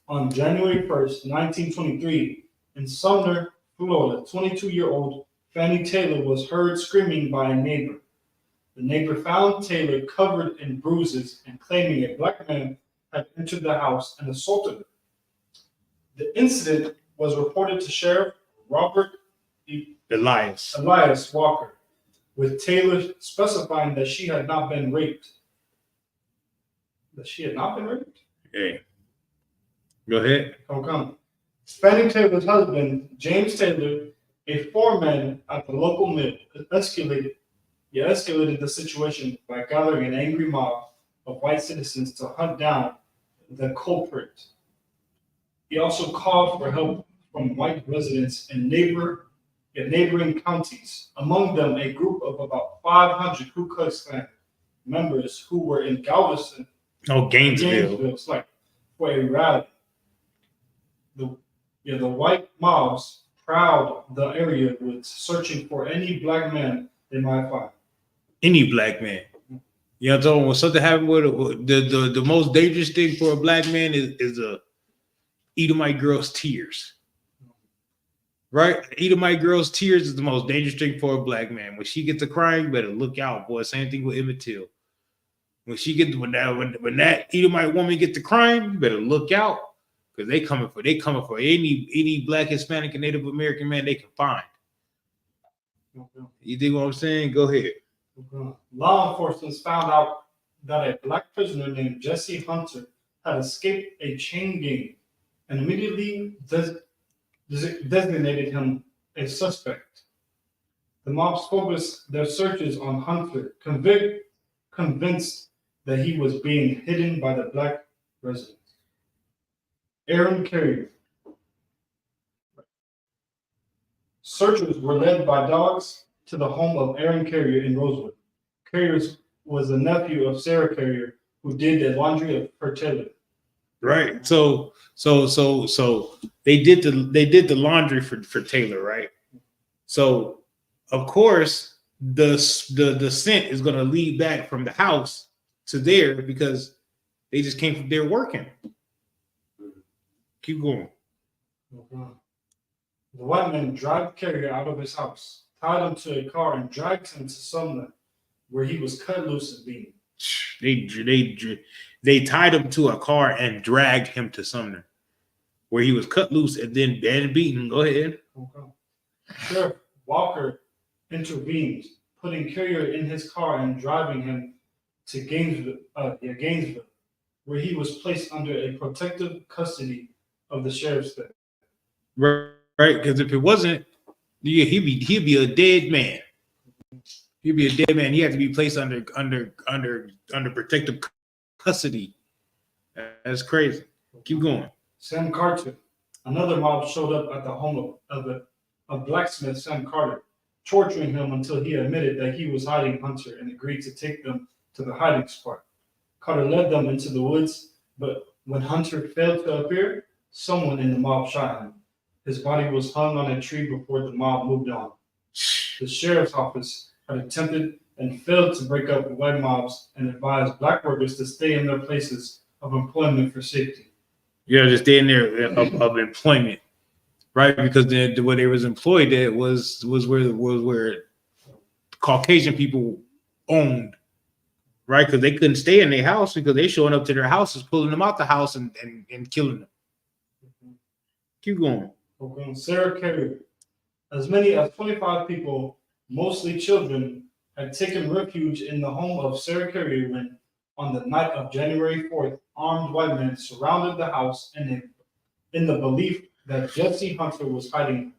On January 1st, 1923, in Sumner, Florida, 22-year-old Fannie Taylor was heard screaming by a neighbor. The neighbor found Taylor covered in bruises and claiming a black man had entered the house and assaulted her. The incident was reported to Sheriff Robert Elias Walker, with Taylor specifying that she had not been raped. Hey. Go ahead. Okay. Fannie Taylor's husband, James Taylor, a foreman at the local mill, escalated the situation by gathering an angry mob of white citizens to hunt down the culprit. He also called for help from white residents in neighboring counties, among them a group of about 500 Ku Klux Klan members who were in Galveston. Gainesville. For a rally. The white mobs prowled the area with searching for any black man they might find. Any black man. You know what I'm talking about? When something happened with the most dangerous thing for a black man is a Edomite girl's tears. Right? Edomite girl's tears is the most dangerous thing for a black man. When she gets to crying, you better look out, boy. Same thing with Emmett Till. When that Edomite woman get to crying, you better look out, because they coming for any black, Hispanic, and Native American man they can find. You dig what I'm saying? Go ahead. Law enforcement found out that a black prisoner named Jesse Hunter had escaped a chain gang and immediately designated him a suspect. The mob focused their searches on Hunter, convinced that he was being hidden by the black residents. Aaron Carrier. Searchers were led by dogs to the home of Aaron Carrier in Rosewood. Carrier was a nephew of Sarah Carrier, who did the laundry of her Taylor. Right. So they did the laundry for Taylor, right? So of course the scent is going to lead back from the house to there, because they just came from there working. Keep going. The white men dragged Carrier out of his house, tied him to a car, and dragged him to Sumner, where he was cut loose and beaten. They tied him to a car and dragged him to Sumner, where he was cut loose and then beaten. Go ahead. Okay. Sheriff Walker intervened, putting Carrier in his car and driving him to Gainesville, where he was placed under a protective custody of the sheriff's staff. Right, because if it wasn't, he'd be a dead man. He'd be a dead man. He had to be placed under protective custody. That's crazy. Keep going. Sam Carter. Another mob showed up at the home of blacksmith Sam Carter, torturing him until he admitted that he was hiding Hunter and agreed to take them to the hiding spot. Carter led them into the woods, but when Hunter failed to appear, someone in the mob shot him. His body was hung on a tree before the mob moved on. The sheriff's office had attempted and failed to break up white mobs and advised black workers to stay in their places of employment for safety. Yeah, just stay in there of employment, right? Because where they was employed at was where Caucasian people owned, right? Because they couldn't stay in their house because they showing up to their houses, pulling them out the house and killing them. Keep going. Okay. Sarah Carrier. As many as 25 people, mostly children, had taken refuge in the home of Sarah Carrier when, on the night of January 4th, armed white men surrounded the house in the belief that Jesse Hunter was hiding.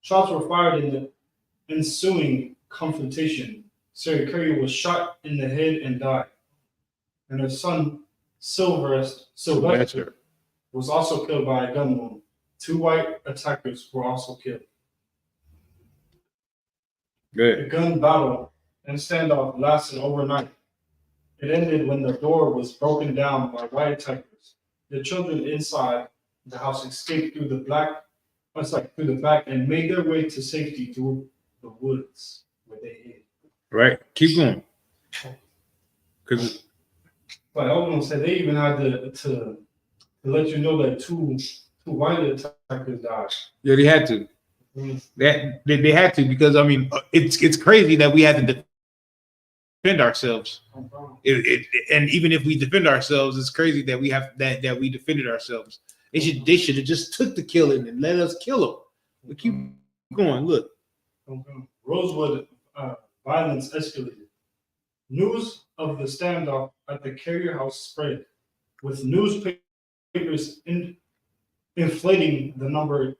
Shots were fired in the ensuing confrontation. Sarah Carrier was shot in the head and died, and her son Sylvester was also killed by a gun wound. 2 white attackers were also killed. Good. The gun battle and standoff lasted overnight. It ended when the door was broken down by white attackers. The children inside the house escaped through the back and made their way to safety through the woods where they hid. Right. Keep going. But I was gonna say they even had to let you know that two white attackers died. Yeah, they had to. They had to, because I mean it's crazy that we had to defend ourselves. And even if we defend ourselves, it's crazy that we have that we defended ourselves. They should have just took the killing and let us kill them. But keep going. Look. Rosewood violence escalated. News of the standoff at the Carrier house spread, with newspapers inflating the number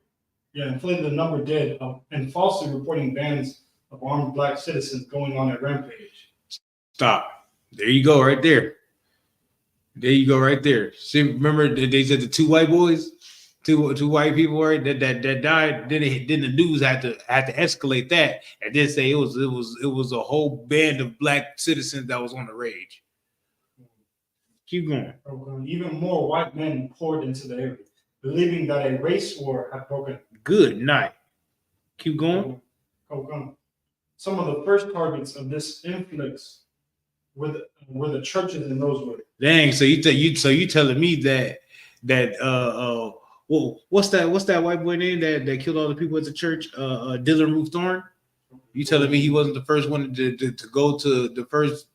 dead and falsely reporting bands of armed black citizens going on a rampage. Stop. There you go, right there. There you go, right there. See, remember they said the 2 white boys, two white people, right? That died. Then the news had to escalate that and then say it was a whole band of black citizens that was on the rage. Keep going. Even more white men poured into the area, believing that a race war had broken. Good night. Keep going. Some of the first targets of this influx were the churches in Rosewood. Dang, so you telling me that that what's that white boy name that killed all the people at the church? Dylan Ruth Thorne. You telling me he wasn't the first one to go to the first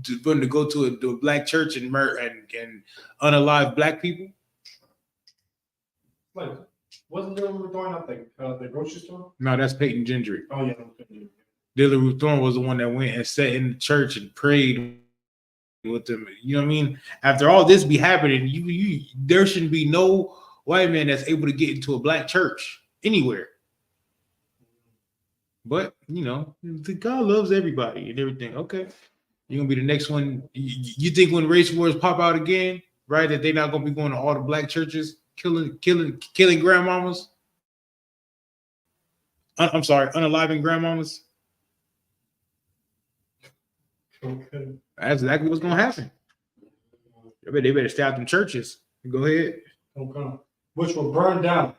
to go to a black church and unalive black people? Like, wasn't there we going at the grocery store? No, that's Peyton Gendry. Oh yeah. Dylan Ruth Thorne was the one that went and sat in the church and prayed with them. You know what I mean? After all this be happening, you there shouldn't be no white man that's able to get into a black church anywhere. But you know, God loves everybody and everything. Okay, you're gonna be the next one. You think when race wars pop out again, right? That they're not gonna be going to all the black churches, killing grandmamas. I'm sorry, unaliving grandmamas. Okay. That's exactly what's gonna happen. They better stay out them churches. Go ahead. Okay. Which were burned down.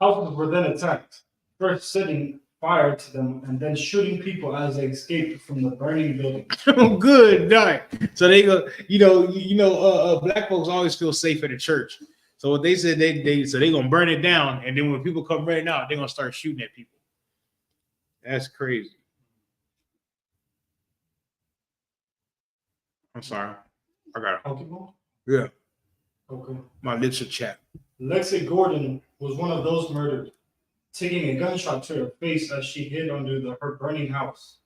Houses were then attacked, first setting fire to them and then shooting people as they escaped from the burning building. Oh, good night. So they go, black folks always feel safe at a church. So what they said, they gonna burn it down, and then when people come running out, they're gonna start shooting at people. That's crazy. I'm sorry. I got it. Okay, well, Yeah. okay. My lips are chapped. Lexi Gordon was one of those murdered, taking a gunshot to her face as she hid under her burning house.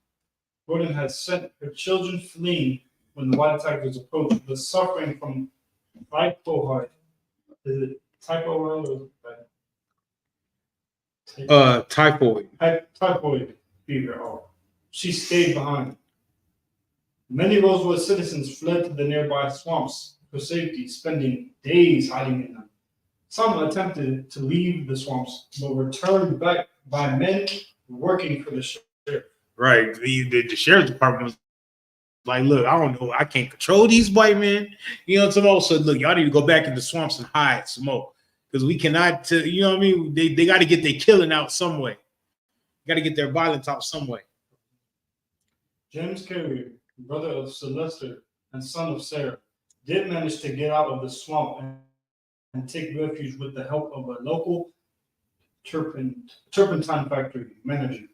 Gordon had sent her children fleeing when the white attackers approached, but suffering from typhoid. Is it typhoid or Typhoid. Typhoid fever. Oh, she stayed behind. Many Rosewood citizens fled to the nearby swamps for safety, spending days hiding in them. Some attempted to leave the swamps, but were turned back by men working for the sheriff. Right. The sheriff's department was like, look, I don't know. I can't control these white men. You know what I'm saying? So look, y'all need to go back in the swamps and hide some more. Because we cannot, you know what I mean? They got to get their killing out some way. Got to get their violence out some way. James Carrier, brother of Sylvester and son of Sarah, did manage to get out of the swamp and take refuge with the help of a local turpentine factory manager.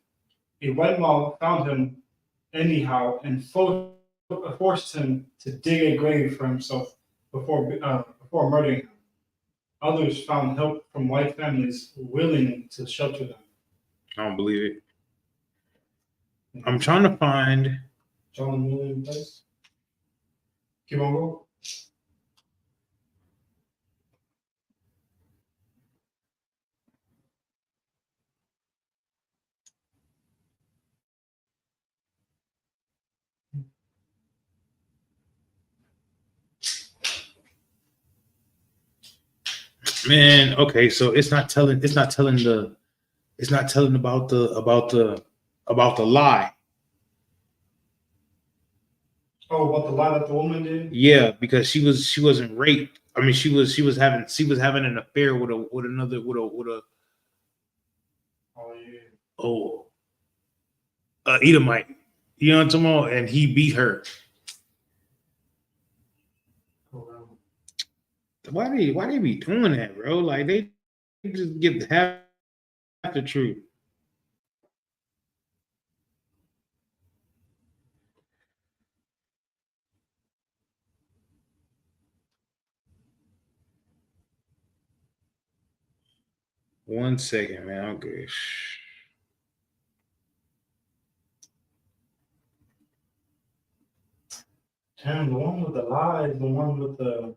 A white mob found him anyhow and forced him to dig a grave for himself before murdering him. Others found help from white families willing to shelter them. I don't believe it. I'm trying to find John William Place. Keep on going. man. Okay, so it's not telling about the lie. Oh, what the lie that the woman did? Yeah, because she wasn't raped. I mean, she was having an affair with a Edomite. You know what I'm talking about? And he beat her. Why they be doing that, bro? Like they just give half the truth. One second, man. Okay. Damn, the one with the lies, the one with the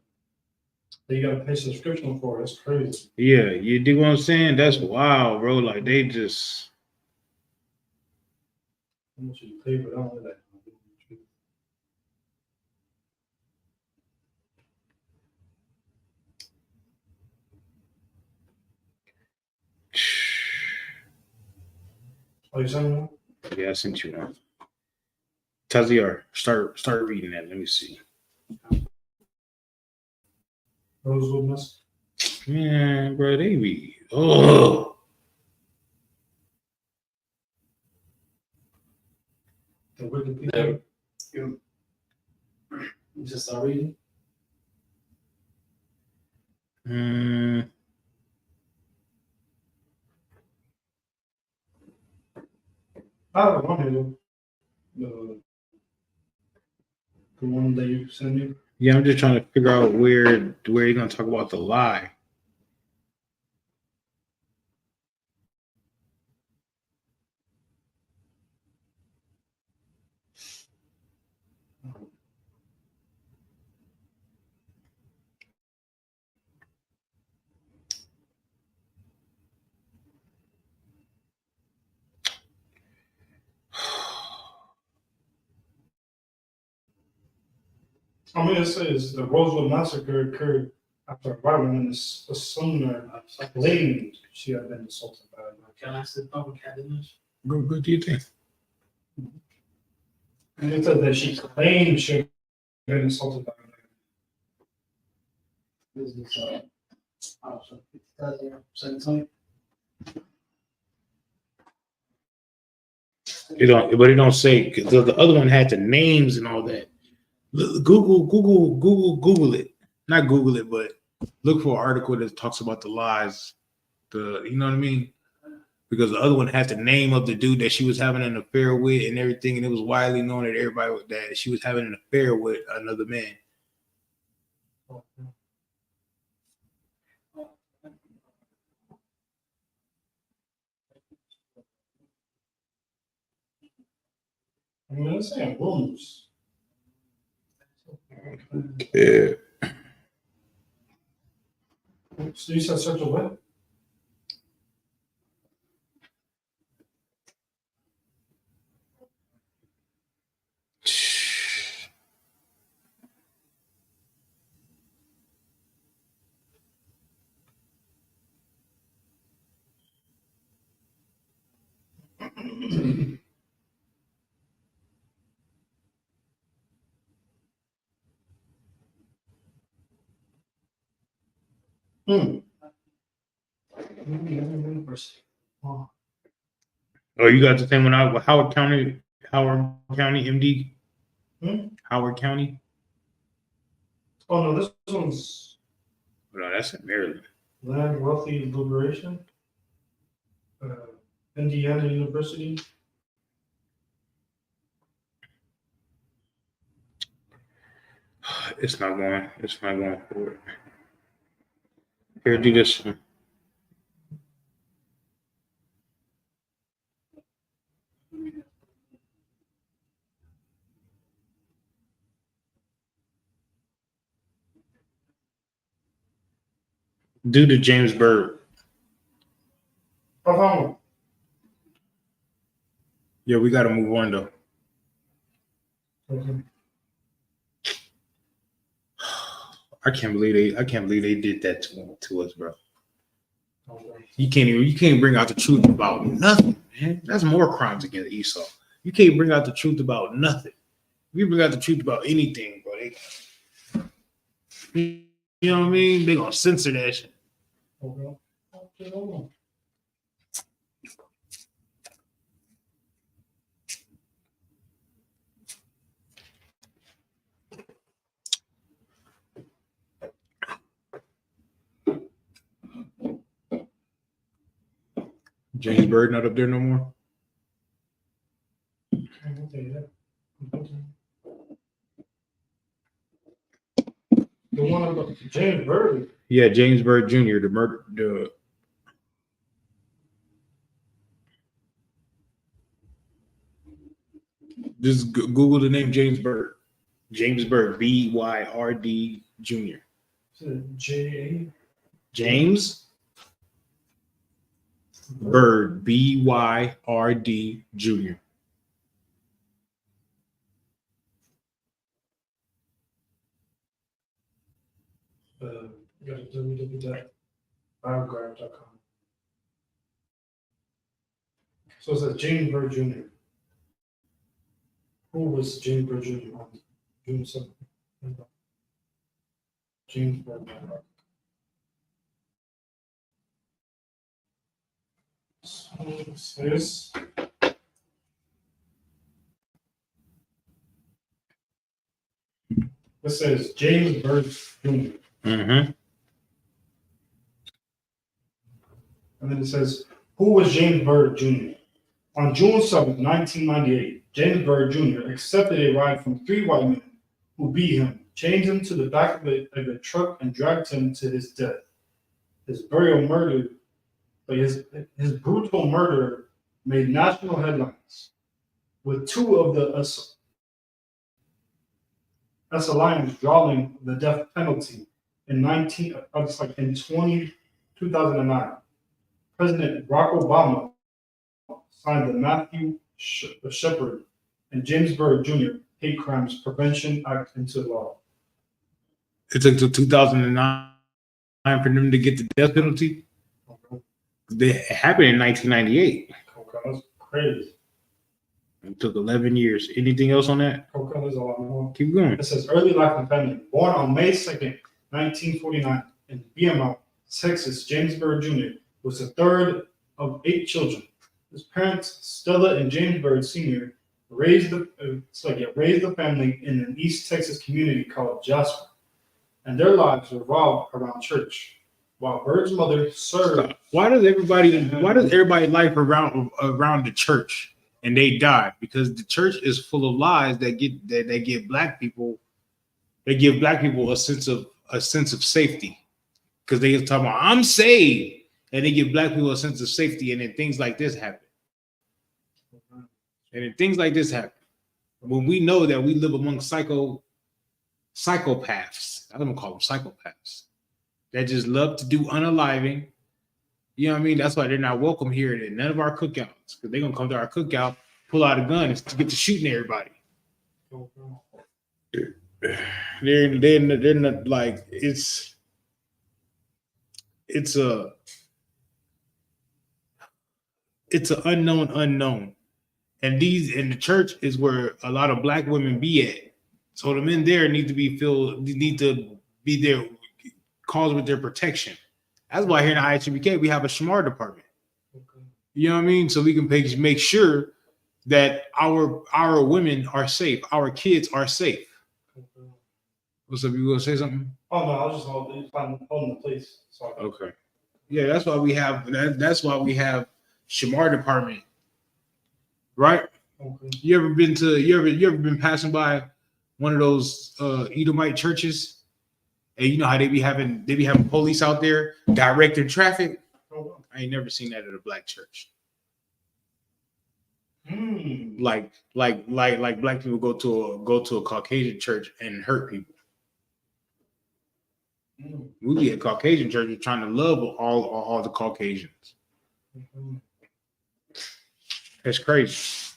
that you gotta pay subscription for. That's crazy. Yeah, you dig what I'm saying? That's wild, bro. Like they just. How much you pay for that? Oh, you sent one? Yeah, I sent you one. Taziar, start reading that. Let me see. Rosewood Mess. Man, bro, they be oh. The wicked people. You just start reading. I have one here. The one that you sent me. Yeah, I'm just trying to figure out where you're gonna talk about the lie. I mean, it says the Rosewood massacre occurred after a white woman is assumed claimed she had been assaulted by a man. Can I ask the public image? What do you think? And it said that she claimed she had been assaulted by a man. This is oh, so it does, yeah. Send it to me. But it don't say, because the other one had the names and all that. Google it. Not Google it, but look for an article that talks about the lies. You know what I mean? Because the other one had the name of the dude that she was having an affair with and everything, and it was widely known that everybody that she was having an affair with another man. I mean, it's saying rumors. Yeah. So you said search a what? Oh, you got the same one out with Howard County, MD? Howard County? Oh, no, this one's No, that's in Maryland. Land Wealthy Liberation, Indiana University. It's not going for it. Here, do this one. Do the James Byrd. Yeah, we got to move on though. Okay. I can't believe they did that to us, bro. You can't bring out the truth about nothing, man. That's more crimes against Esau. You can't bring out the truth about nothing. If you bring out the truth about anything, bro, you know what I mean? They gonna censor that shit. Okay. James Byrd not up there no more. The one about James Byrd. Yeah, James Byrd Jr. Just Google the name James Byrd. James Byrd, B-Y-R-D Jr. J-A? James Byrd, B-Y-R-D Jr. Go to www.biograph.com. So it says James Byrd Jr. Who was James Byrd Jr. on June 7th? James Byrd. So it says James Byrd Jr. Mm-hmm. And then it says, who was James Byrd Jr.? On June 7, 1998, James Byrd Jr. accepted a ride from 3 white men who beat him, chained him to the back of a truck, and dragged him to his death. His brutal murder made national headlines, with 2 of the Esauians drawing the death penalty in 2009. President Barack Obama signed the Matthew Shepard and James Byrd Jr. Hate Crimes Prevention Act into law. It took till 2009 for them to get the death penalty. Okay. It happened in 1998. Okay, that's crazy. It took 11 years. Anything else on that? Okay, there's a lot more. Keep going. It says early life and family. Born on May 2nd, 1949, in Beaumont, Texas, James Byrd Jr. was the third of 8 children. His parents, Stella and James Byrd Sr., raised the family in an East Texas community called Jasper, and their lives revolved around church. While Byrd's mother served. Why does everybody life around the church and they die? Because the church is full of lies that give black people a sense of safety. Because they talk about I'm saved, and they give black people a sense of safety, and then things like this happen. And then things like this happen when we know that we live among psychopaths. I'm gonna call them psychopaths that just love to do unaliving. You know what I mean? That's why they're not welcome here at none of our cookouts, because they're gonna come to our cookout, pull out a gun, and get to shooting everybody. They're not like it's an unknown. And the church is where a lot of black women be at. So the men there need to be there, cause with their protection. That's why here in the ISUPK we have a Shamar department. Okay. You know what I mean? So we can make sure that our women are safe, our kids are safe. Okay. What's up? You gonna say something? Oh no, I was just holding the place. Sorry. Okay. Yeah, that's why we have Shamar department. Right? Okay. You ever been passing by one of those Edomite churches, and you know how they be having police out there directing traffic? Oh. I ain't never seen that at a black church. Like black people go to a Caucasian church and hurt people. We be at Caucasian churches trying to love all the Caucasians. That's crazy.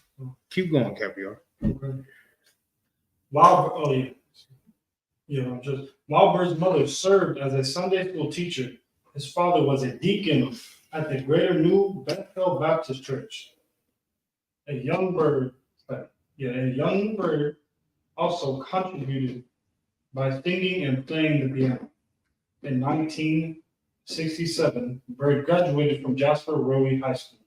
Keep going, Capiar. Okay. While Byrd's mother served as a Sunday school teacher, his father was a deacon at the Greater New Bethel Baptist Church. A young Byrd also contributed by singing and playing the piano. In 1967, Byrd graduated from Jasper Rowley High School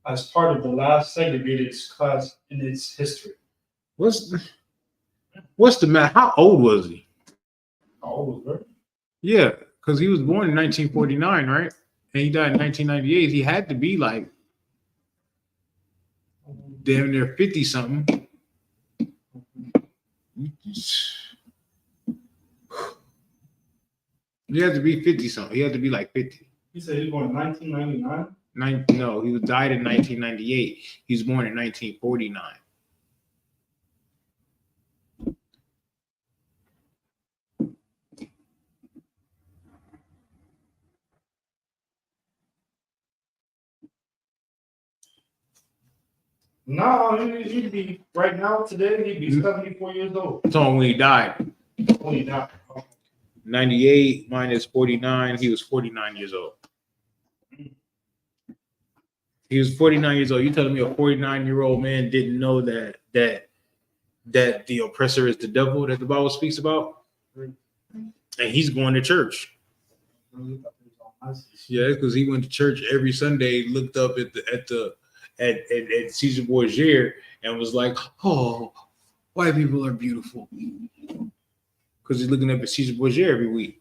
as part of the last segregated class in its history. What's the matter? How old was he? How old was Byrd? Yeah, because he was born in 1949, right? And he died in 1998. He had to be like damn near 50 something. He had to be 50 something. He had to be like 50. He said he was born in 1999? No, he died in 1998. He was born in 1949. No, he'd be right now today. He'd be 74 years old. So when he died. When he died. 98 minus 49. He was 49 years old. He was 49 years old. You telling me a 49-year-old man didn't know that the oppressor is the devil that the Bible speaks about? And he's going to church. Yeah, because he went to church every Sunday, looked up at Caesar Borgia and was like, "Oh, white people are beautiful." Because he's looking up at Caesar Borgia every week.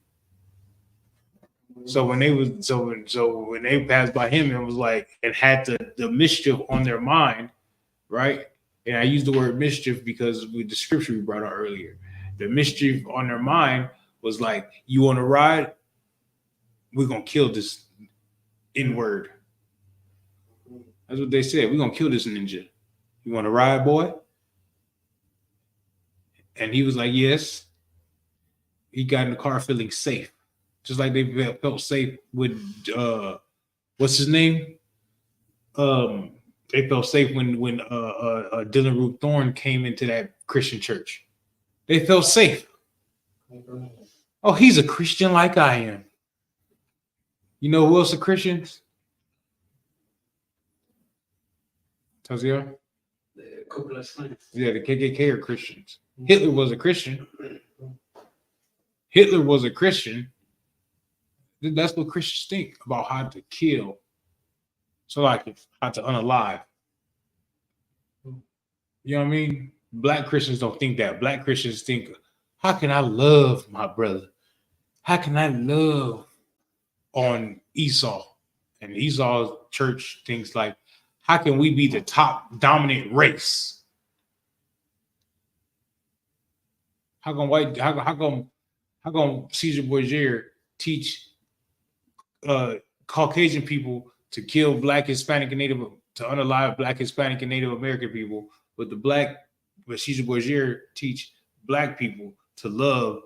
So when they passed by him, it was like it had the mischief on their mind, right? And I use the word mischief because with the scripture we brought out earlier, the mischief on their mind was like, you want to ride? We're gonna kill this N-word. That's what they said. We're gonna kill this ninja. You want to ride, boy? And he was like, yes. He got in the car feeling safe, just like they felt safe with what's his name? They felt safe when Dylan Root Thorne came into that Christian church. They felt safe. Oh, he's a Christian like I am. You know who else are Christians? Tazia? Yeah, the KKK are Christians. Hitler was a Christian. Hitler was a Christian. That's what Christians think about how to kill. So like how to unalive. You know what I mean? Black Christians don't think that. Black Christians think, how can I love my brother? How can I love on Esau? And Esau's church thinks like, how can we be the top dominant race? How come Caesar Borgia teach Caucasian people to kill Black, Hispanic, and Native, to unalive Black, Hispanic, and Native American people, but Caesar Borgia teach Black people to love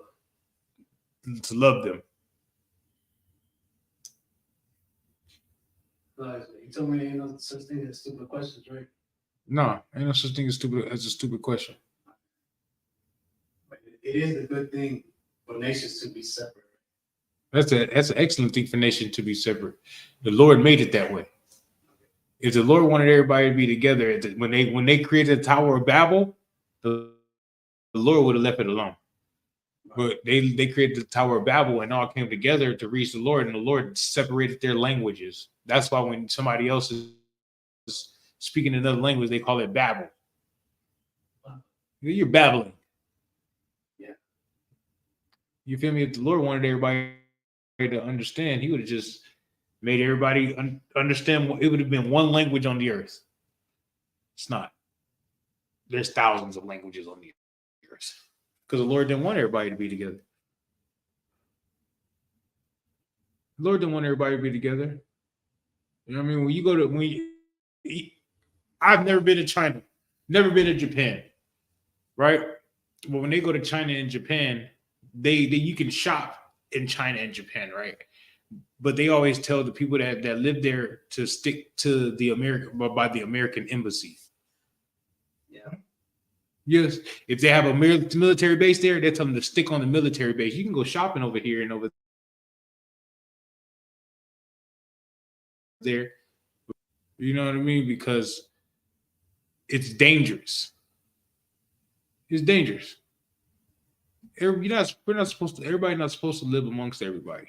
them? You told me ain't no such thing as stupid questions, right? No, ain't no such thing as a stupid question. But it is a good thing for nations to be separate. That's an excellent thing for nations to be separate. The Lord made it that way. If the Lord wanted everybody to be together, when they created the Tower of Babel, the Lord would have left it alone. But they created the Tower of Babel and all came together to reach the Lord, and the Lord separated their languages. That's why when somebody else is speaking another language, they call it Babel. You're babbling. Yeah. You feel me? If the Lord wanted everybody to understand, he would have just made everybody understand. It would have been one language on the earth. It's not. There's thousands of languages on the earth because the Lord didn't want everybody to be together. The Lord didn't want everybody to be together. You know what I mean? When you go to I've never been to China, never been to Japan, right? But when they go to China and Japan, they you can shop in China and Japan, right? But they always tell the people that live there to stick to the American embassy. Yeah. Yes. If they have a military base there, they tell them to stick on the military base. You can go shopping over here and over there. You know what I mean? Because it's dangerous. It's dangerous. Everybody's not supposed to live amongst everybody.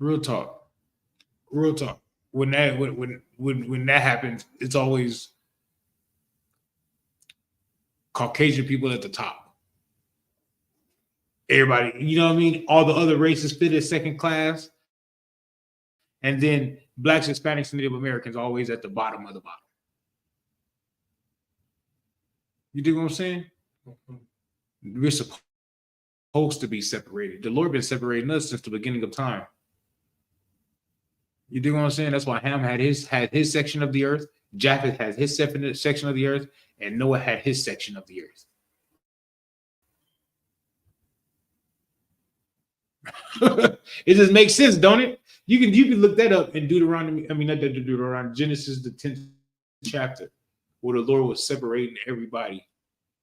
Real talk. When that happens, it's always Caucasian people at the top. Everybody, you know what I mean? All the other races fit as second class. And then Blacks, Hispanics, and Native Americans always at the bottom of the bottom. You dig what I'm saying? We're supposed to be separated. The Lord been separating us since the beginning of time. You dig what I'm saying? That's why Ham had his section of the earth, Japheth had his section of the earth, and Noah had his section of the earth. It just makes sense, don't it? You can look that up in Genesis, the 10th chapter, where the Lord was separating everybody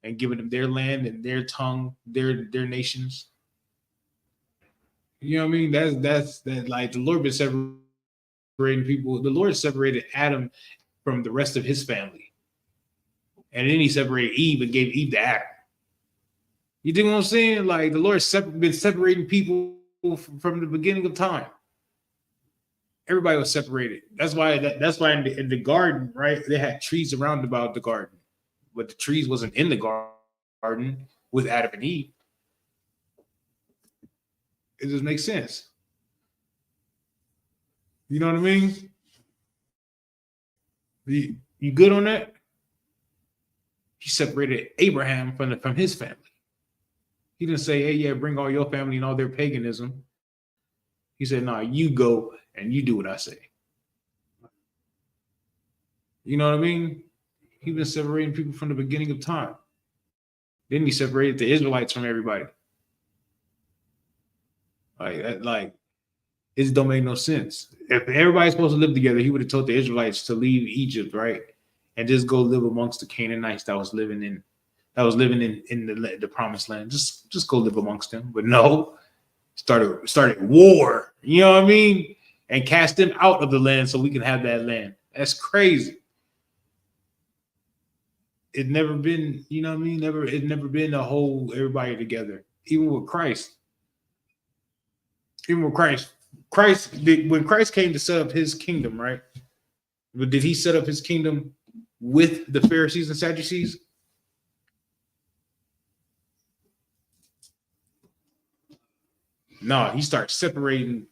and giving them their land and their tongue, their nations. You know what I mean? That's like the Lord been separating people. The Lord separated Adam from the rest of his family. And then he separated Eve and gave Eve to Adam. You think what I'm saying? Like the Lord's been separating people from the beginning of time. Everybody was separated. That's why in the garden, right? They had trees around about the garden, but the trees wasn't in the garden with Adam and Eve. It just makes sense. You know what I mean? You good on that? He separated Abraham from his family. He didn't say, hey, yeah, bring all your family and all their paganism. He said, nah, you go and you do what I say. You know what I mean? He's been separating people from the beginning of time. Then he separated the Israelites from everybody. Like it don't make no sense. If everybody's supposed to live together, he would have told the Israelites to leave Egypt, right? And just go live amongst the Canaanites that was living in the promised land. Just go live amongst them. But no, started war. You know what I mean? And cast them out of the land so we can have that land. That's crazy. It never been, you know what I mean? It's never been a whole everybody together. Even with Christ. When Christ came to set up his kingdom, right? But did he set up his kingdom with the Pharisees and Sadducees? No, he started separating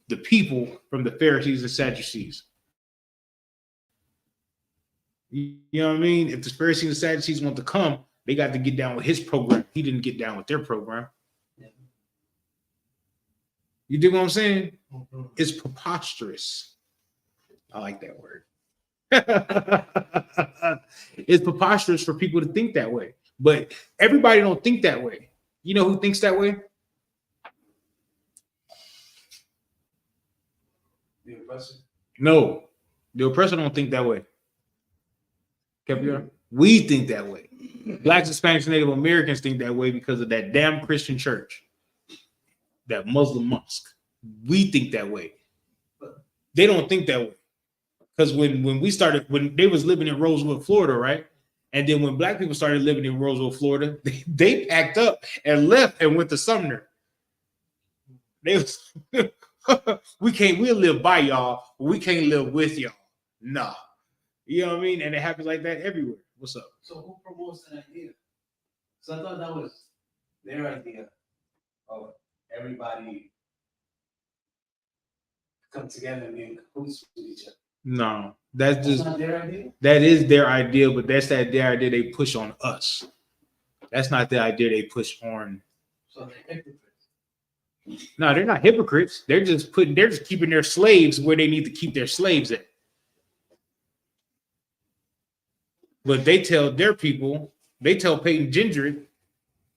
the people from the Pharisees and Sadducees. You know what I mean? If the Pharisees and Sadducees want to come, they got to get down with his program. He didn't get down with their program. You dig what I'm saying? Mm-hmm. It's preposterous. I like that word. It's preposterous for people to think that way. But everybody don't think that way. You know who thinks that way? The oppressor? No. The oppressor don't think that way. We think that way. Blacks, Hispanics, and Native Americans think that way because of that damn Christian church. That Muslim mosque. We think that way. They don't think that way. Because when they was living in Rosewood, Florida, right? And then when black people started living in Rosewood, Florida, they packed up and left and went to Sumner. We'll live by y'all, but we can't live with y'all. Nah. You know what I mean? And it happens like that everywhere. What's up? So who promotes that idea? So I thought that was their idea of everybody come together and be in cahoots with each other. No, that's just not their idea. That is their idea, but that's their idea they push on us. That's not the idea they push on. So they're hypocrites. No, they're not hypocrites. They're just keeping their slaves where they need to keep their slaves at. But they tell their people, they tell Peyton Gendrick,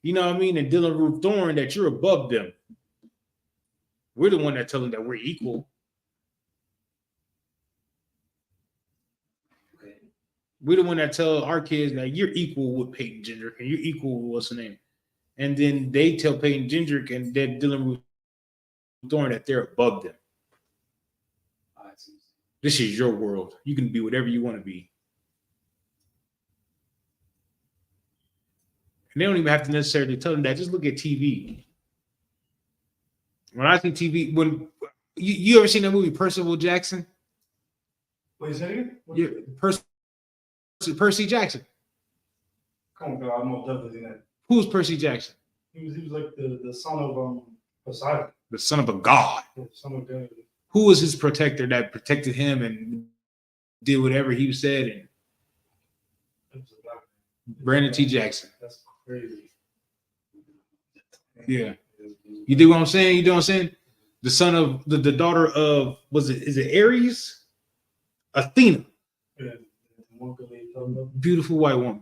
you know what I mean, and Dylan Ruth Thorne that you're above them. We're the one that tell them that we're equal. Okay. We're the one that tell our kids that you're equal with Peyton Gendrick and you're equal with what's the name. And then they tell Peyton Gendrick and then Dylan Ruth Thorne that they're above them. This is your world. You can be whatever you want to be. And they don't even have to necessarily tell them that. Just look at TV. When I see TV, when you ever seen that movie Percival Jackson? Wait a second. Percy Jackson. Come on, God, I'm more definitely than that. Who's Percy Jackson? He was like the son of Poseidon. The son of a god. The son of God. Who was his protector that protected him and did whatever he said? And Brandon T. Jackson. That's crazy. Yeah. You dig what I'm saying? You know what I'm saying? The son of the daughter of is it Ares? Athena. Yeah. Beautiful white woman.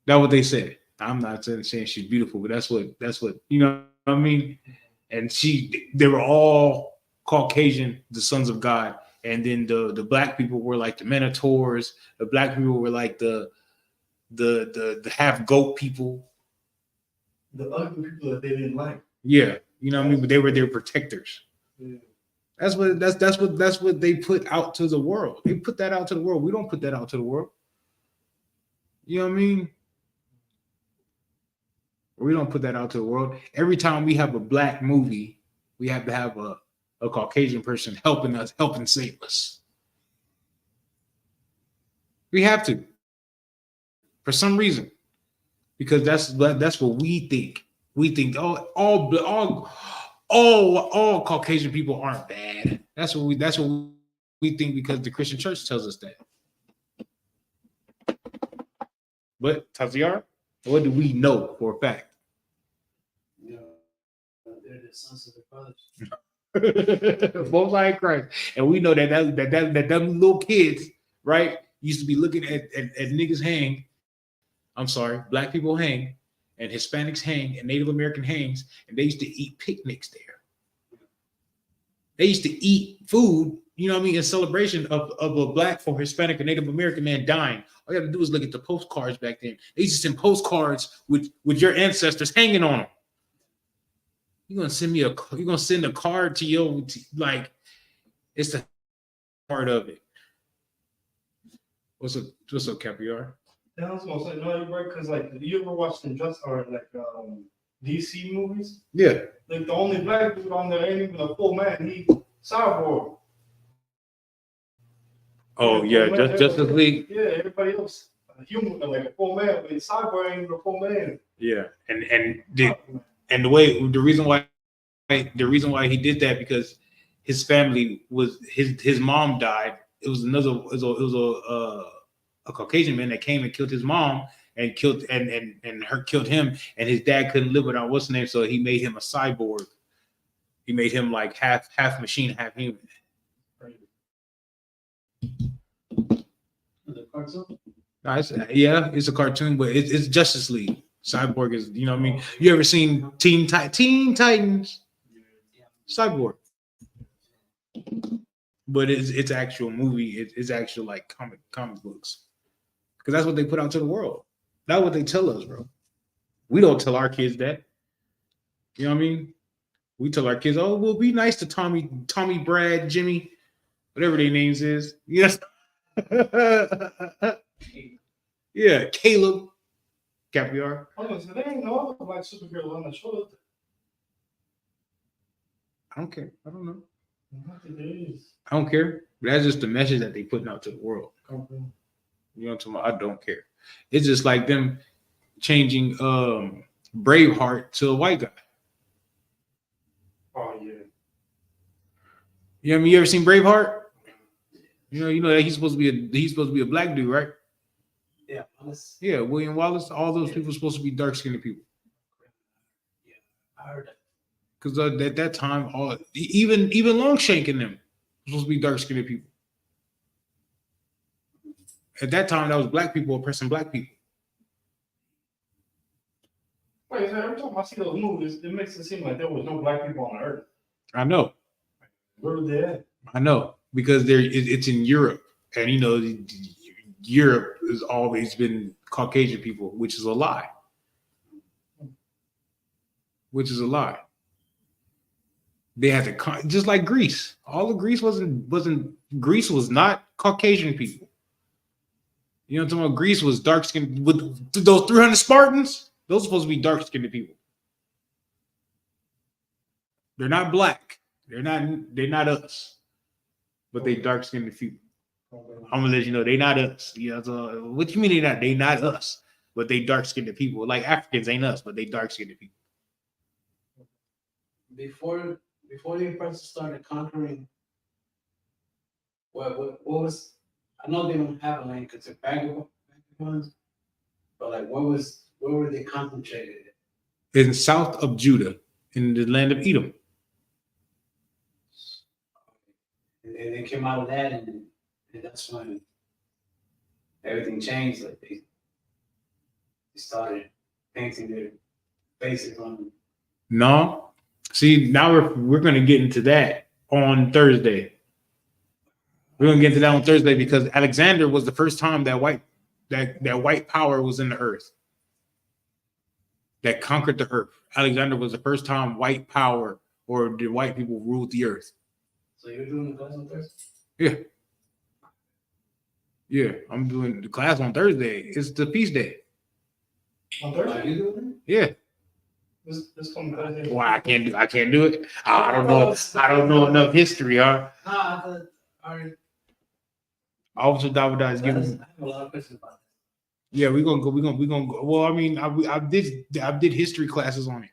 That's what they said. I'm not saying she's beautiful, but that's what you know what I mean? And they were all Caucasian, the sons of God. And then the black people were like the Minotaurs. The black people were like the half goat people. The ugly people that they didn't like. Yeah, you know what I mean? But they were their protectors. Yeah. That's what they put out to the world. They put that out to the world. We don't put that out to the world. You know what I mean? We don't put that out to the world. Every time we have a black movie, we have to have a Caucasian person helping save us. We have to, for some reason, because that's what we think. We think all Caucasian people aren't bad. That's what we think because the Christian church tells us that. But Taziar, what do we know for a fact? You know, they're the sons of their fathers. Both like Christ, and we know that them little kids, right, used to be looking at niggas hang. I'm sorry, black people hang, and Hispanics hang, and Native American hangs, and they used to eat picnics there. They used to eat food, you know what I mean, in celebration of a black or Hispanic or Native American man dying. All you have to do is look at the postcards back then. They used to send postcards with your ancestors hanging on them. You're gonna send a card to your like, it's the part of it. What's up, Capiar? Yeah, I was gonna say, no, you're right, because like, you ever watched DC movies? Yeah. Like the only black dude on there ain't even a full man. He cyborg. Oh yeah, Justice League. Yeah, everybody else human, like a full man, but cyborg ain't even a full man. Yeah, and the reason why he did that because his family was his mom died. It was a Caucasian man that came and killed his mom and killed him, and his dad couldn't live without what's the name, so he made him a cyborg. He made him like half machine, half human. The cartoon? It's a cartoon, but it's Justice League. Cyborg is, you know what I mean? You ever seen Teen Titans? Cyborg. But it's actual movie. It's actual like comic books. Because that's what they put out to the world. That's what they tell us, bro. We don't tell our kids that. You know what I mean? We tell our kids, oh, well, be nice to Tommy, Brad, Jimmy, whatever their names is. Yes. Yeah, Caleb. Capiar. Oh, so there ain't no other black superheroes on the show. I don't care. I don't know. I don't care. But that's just the message that they putting out to the world. Okay. You know what I'm talking about? I don't care. It's just like them changing Braveheart to a white guy. Oh yeah. You know what I mean? You ever seen Braveheart? You know that he's supposed to be a black dude, right? Yeah, Wallace. Yeah, William Wallace. All those people are supposed to be dark-skinned people. Yeah, I heard that. Because at that time, even Longshank and them were supposed to be dark-skinned people. At that time, that was black people oppressing black people. Wait, so every time I see those movies, it makes it seem like there was no black people on the earth. I know. Where were they at? I know because it's in Europe, and you know Europe has always been Caucasian people, which is a lie. Which is a lie. They had to just like Greece. All of Greece Greece was not Caucasian people. You know what I'm talking about? Greece was dark skinned with those 300 Spartans. Those are supposed to be dark skinned people. They're not black. They're not us. But they dark skinned people. I'm gonna let you know they not us. You know, so what you mean they not? They not us, but they dark skinned people. Like Africans ain't us, but they dark skinned people. Before the Emperors started conquering, what was? I know they don't have a land because they're vagabonds, but like where were they concentrated? In south of Judah, in the land of Edom. And they came out of that, and that's when everything changed. Like they started painting their faces on. No, see now we're going to get into that on Thursday. We're going to get into that on Thursday because Alexander was the first time that white power was in the earth, that conquered the earth. Alexander was the first time white power or the white people ruled the earth. So you're doing the class on Thursday? Yeah. Yeah, I'm doing the class on Thursday. It's the feast day. On Thursday? Are you doing Yeah. This coming Thursday. Why I can't do it? I don't know. I don't know enough history, huh? Nah, all right. Officer Davida is giving. I have a lot of questions about that. Yeah, we're gonna go. Well, I mean, I did history classes on it.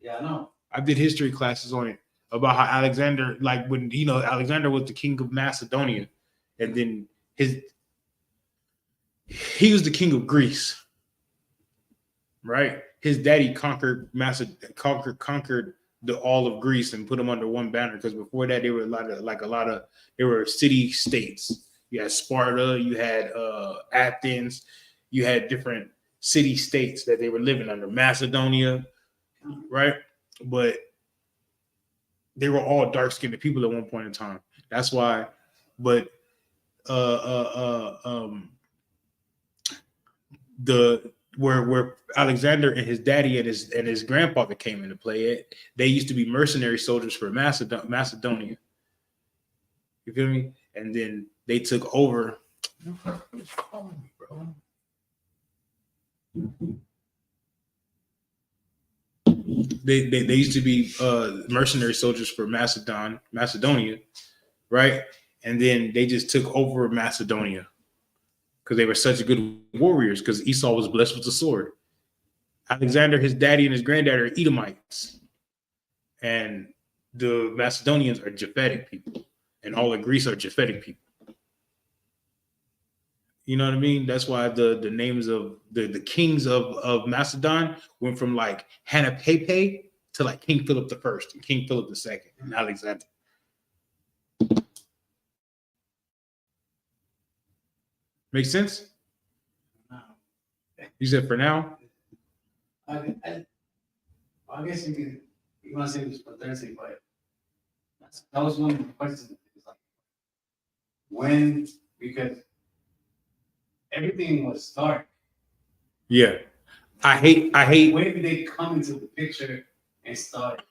Yeah, I know. I did history classes on it about how Alexander, like when Alexander was the king of Macedonia, and then he was the king of Greece, right? His daddy conquered all of Greece and put them under one banner, because before that they were they were city states. You had Sparta, you had Athens, you had different city states that they were living under. Macedonia, right? But they were all dark-skinned people at one point in time. That's why. But where Alexander and his daddy and his grandfather came into play, they used to be mercenary soldiers for Macedonia. You feel me? And then they took over. They used to be mercenary soldiers for Macedonia, right? And then they just took over Macedonia because they were such good warriors, because Esau was blessed with the sword. Alexander, his daddy and his granddad are Edomites. And the Macedonians are Japhetic people. And all of Greece are Japhetic people. You know what I mean? That's why the names of the kings of Macedon went from like Hanapepe to like King Philip I and King Philip II and Alexander. Make sense? You said for now? I guess you want to say this for Thursday, but that was one of the questions. Like, when, because everything was dark. Yeah. I hate. When did they come into the picture and start?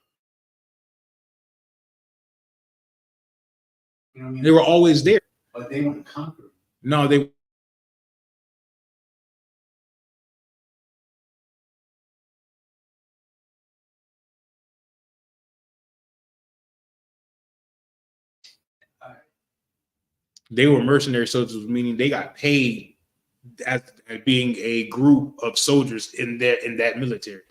You know what I mean? They were always there. But they weren't conquered. No, they. They were mercenary soldiers, meaning they got paid as being a group of soldiers in that military.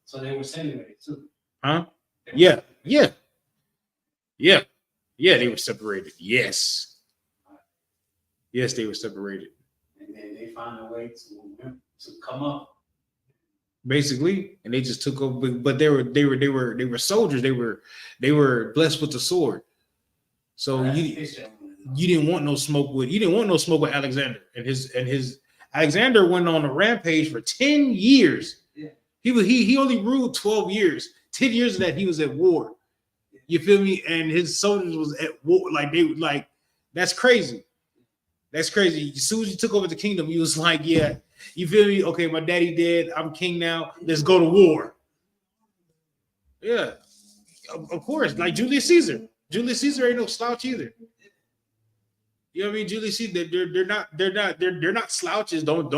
So they were separated too. Huh? Yeah. They were separated. Yes, they were separated. And then they found a way to come up. Basically, and they just took over. But they were soldiers. They were blessed with the sword. So you didn't want no smoke with Alexander and his Alexander went on a rampage for 10 years. Yeah. He only ruled 12 years. 10 years of that he was at war. You feel me? And his soldiers was at war. That's crazy. That's crazy. As soon as he took over the kingdom, he was like, yeah, you feel me? Okay, my daddy dead. I'm king now. Let's go to war. Yeah. Of course, like Julius Caesar. Julius Caesar ain't no slouch either. You know what I mean? Julius Caesar, they're not slouches. Don't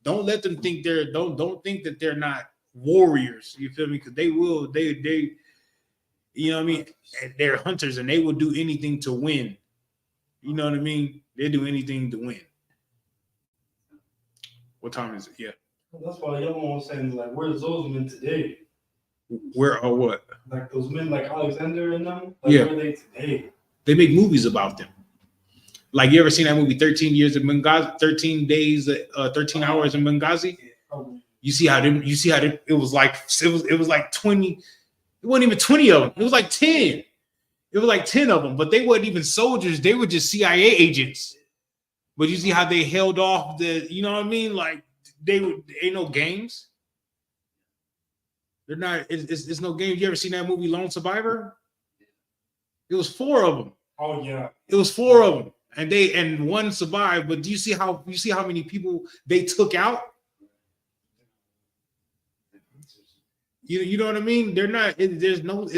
let them think don't think that they're not warriors. You feel me? Because they you know what I mean? And they're hunters and they will do anything to win. You know what I mean? They do anything to win. What time is it? Yeah. That's why y'all was saying, like, where's those men today? Where or what? Like those men like Alexander and them? Like, Yeah. where are they today? They make movies about them. Like, you ever seen that movie 13 Years in Benghazi, 13 days, 13 hours in Benghazi? You see how it was like 20, it wasn't even 20 of them. It was like 10. It was like 10 of them, but they weren't even soldiers. They were just CIA agents. But you see how they held off you know what I mean? Like, ain't no games. They're not, it's no games. You ever seen that movie Lone Survivor? It was 4 of them. Oh yeah. It was 4 of them. And one survived, but do you see how many people they took out? You know what I mean? They're not. Don't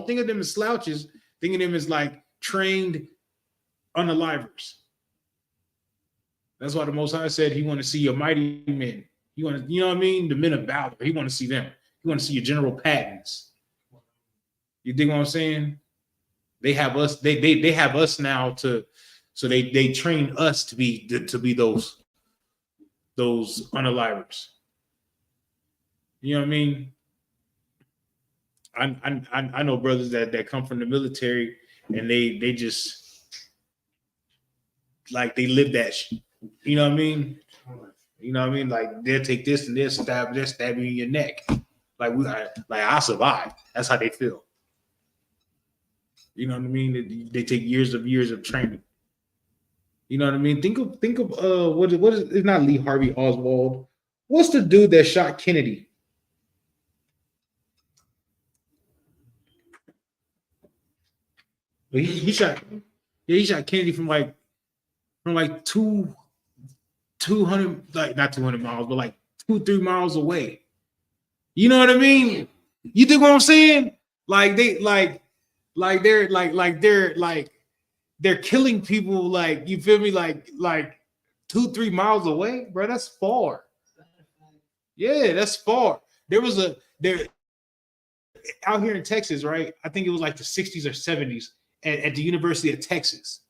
think of them as slouches. Think of them as like trained unalivers. That's why the Most High said He want to see your mighty men. You know what I mean? The men of valor. He want to see them. He want to see your General Pattons. You think what I'm saying? They have us. They have us now so they train us to be those unalivers. You know what I mean? I know brothers that come from the military and they just like they live that shit. You know what I mean? You know what I mean? Like they'll take this and they'll stab you in your neck. Like I survived. That's how they feel. You know what I mean? They take years of training. You know what I mean? Think of what is it's not Lee Harvey Oswald. What's the dude that shot Kennedy? He shot Kennedy from like 200, like not 200 miles, but like 2-3 miles away. You know what I mean? You think what I'm saying? Like they're killing people, like, you feel me, like 2-3 miles away, bro. That's far. Yeah, that's far. There out here in Texas, right? I think it was like the 60s or 70s at the University of Texas.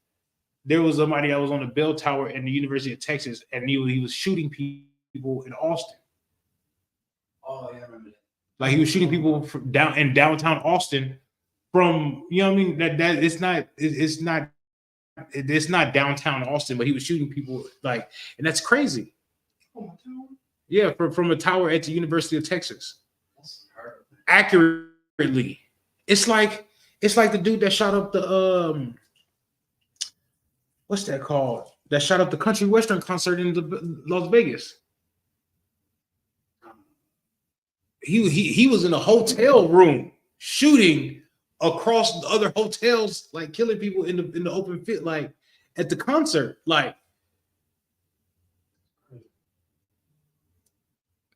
There was somebody that was on the bell tower in the University of Texas, and he was shooting people in Austin. Oh, yeah, I remember that. Like he was shooting people from downtown Austin from, you know what I mean? That it's not downtown Austin, but he was shooting people, like, and that's crazy. Yeah, from a tower at the University of Texas. Accurately. It's like the dude that shot up the what's that called? That shot up the country western concert in Las Vegas. He was in a hotel room shooting across the other hotels, like killing people in the open field, like at the concert, like,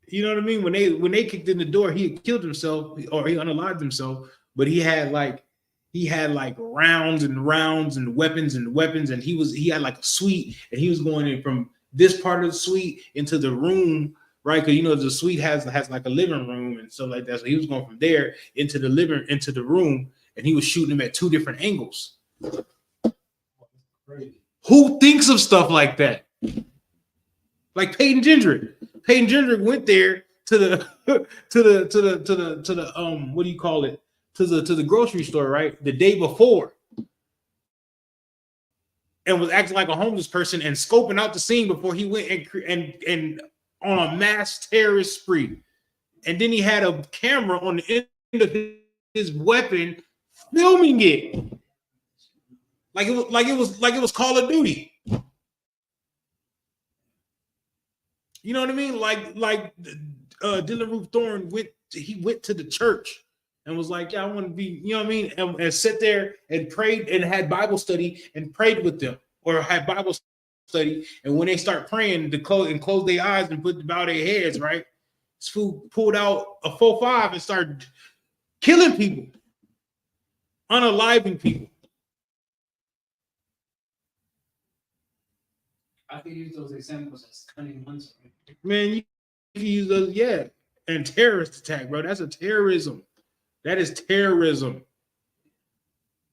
you know what I mean? When they kicked in the door, he had killed himself or he unalived himself, but he had like rounds and rounds and weapons, and he had like a suite, and he was going in from this part of the suite into the room, right? Because you know the suite has like a living room and stuff like that. So he was going from there into the room, and he was shooting them at 2 different angles. Crazy. Who thinks of stuff like that? Like Peyton Gendrick. Peyton Gendrick went there to the what do you call it? To the grocery store, right? The day before. And was acting like a homeless person and scoping out the scene before he went and on a mass terrorist spree. And then he had a camera on the end of his weapon filming it. Like it was Call of Duty. You know what I mean? Like Dylan Roof Thorne went to the church and was like, yeah, I want to be, you know what I mean? And sit there and prayed and had Bible study and prayed with them, or had Bible study. And when they start praying, to close their eyes and bow their heads, right? This fool pulled out a 4.5 and started killing people, unaliving people. I could use those examples as cunning ones. Man, you can use those, yeah. And terrorist attack, bro. That's a terrorism. That is terrorism.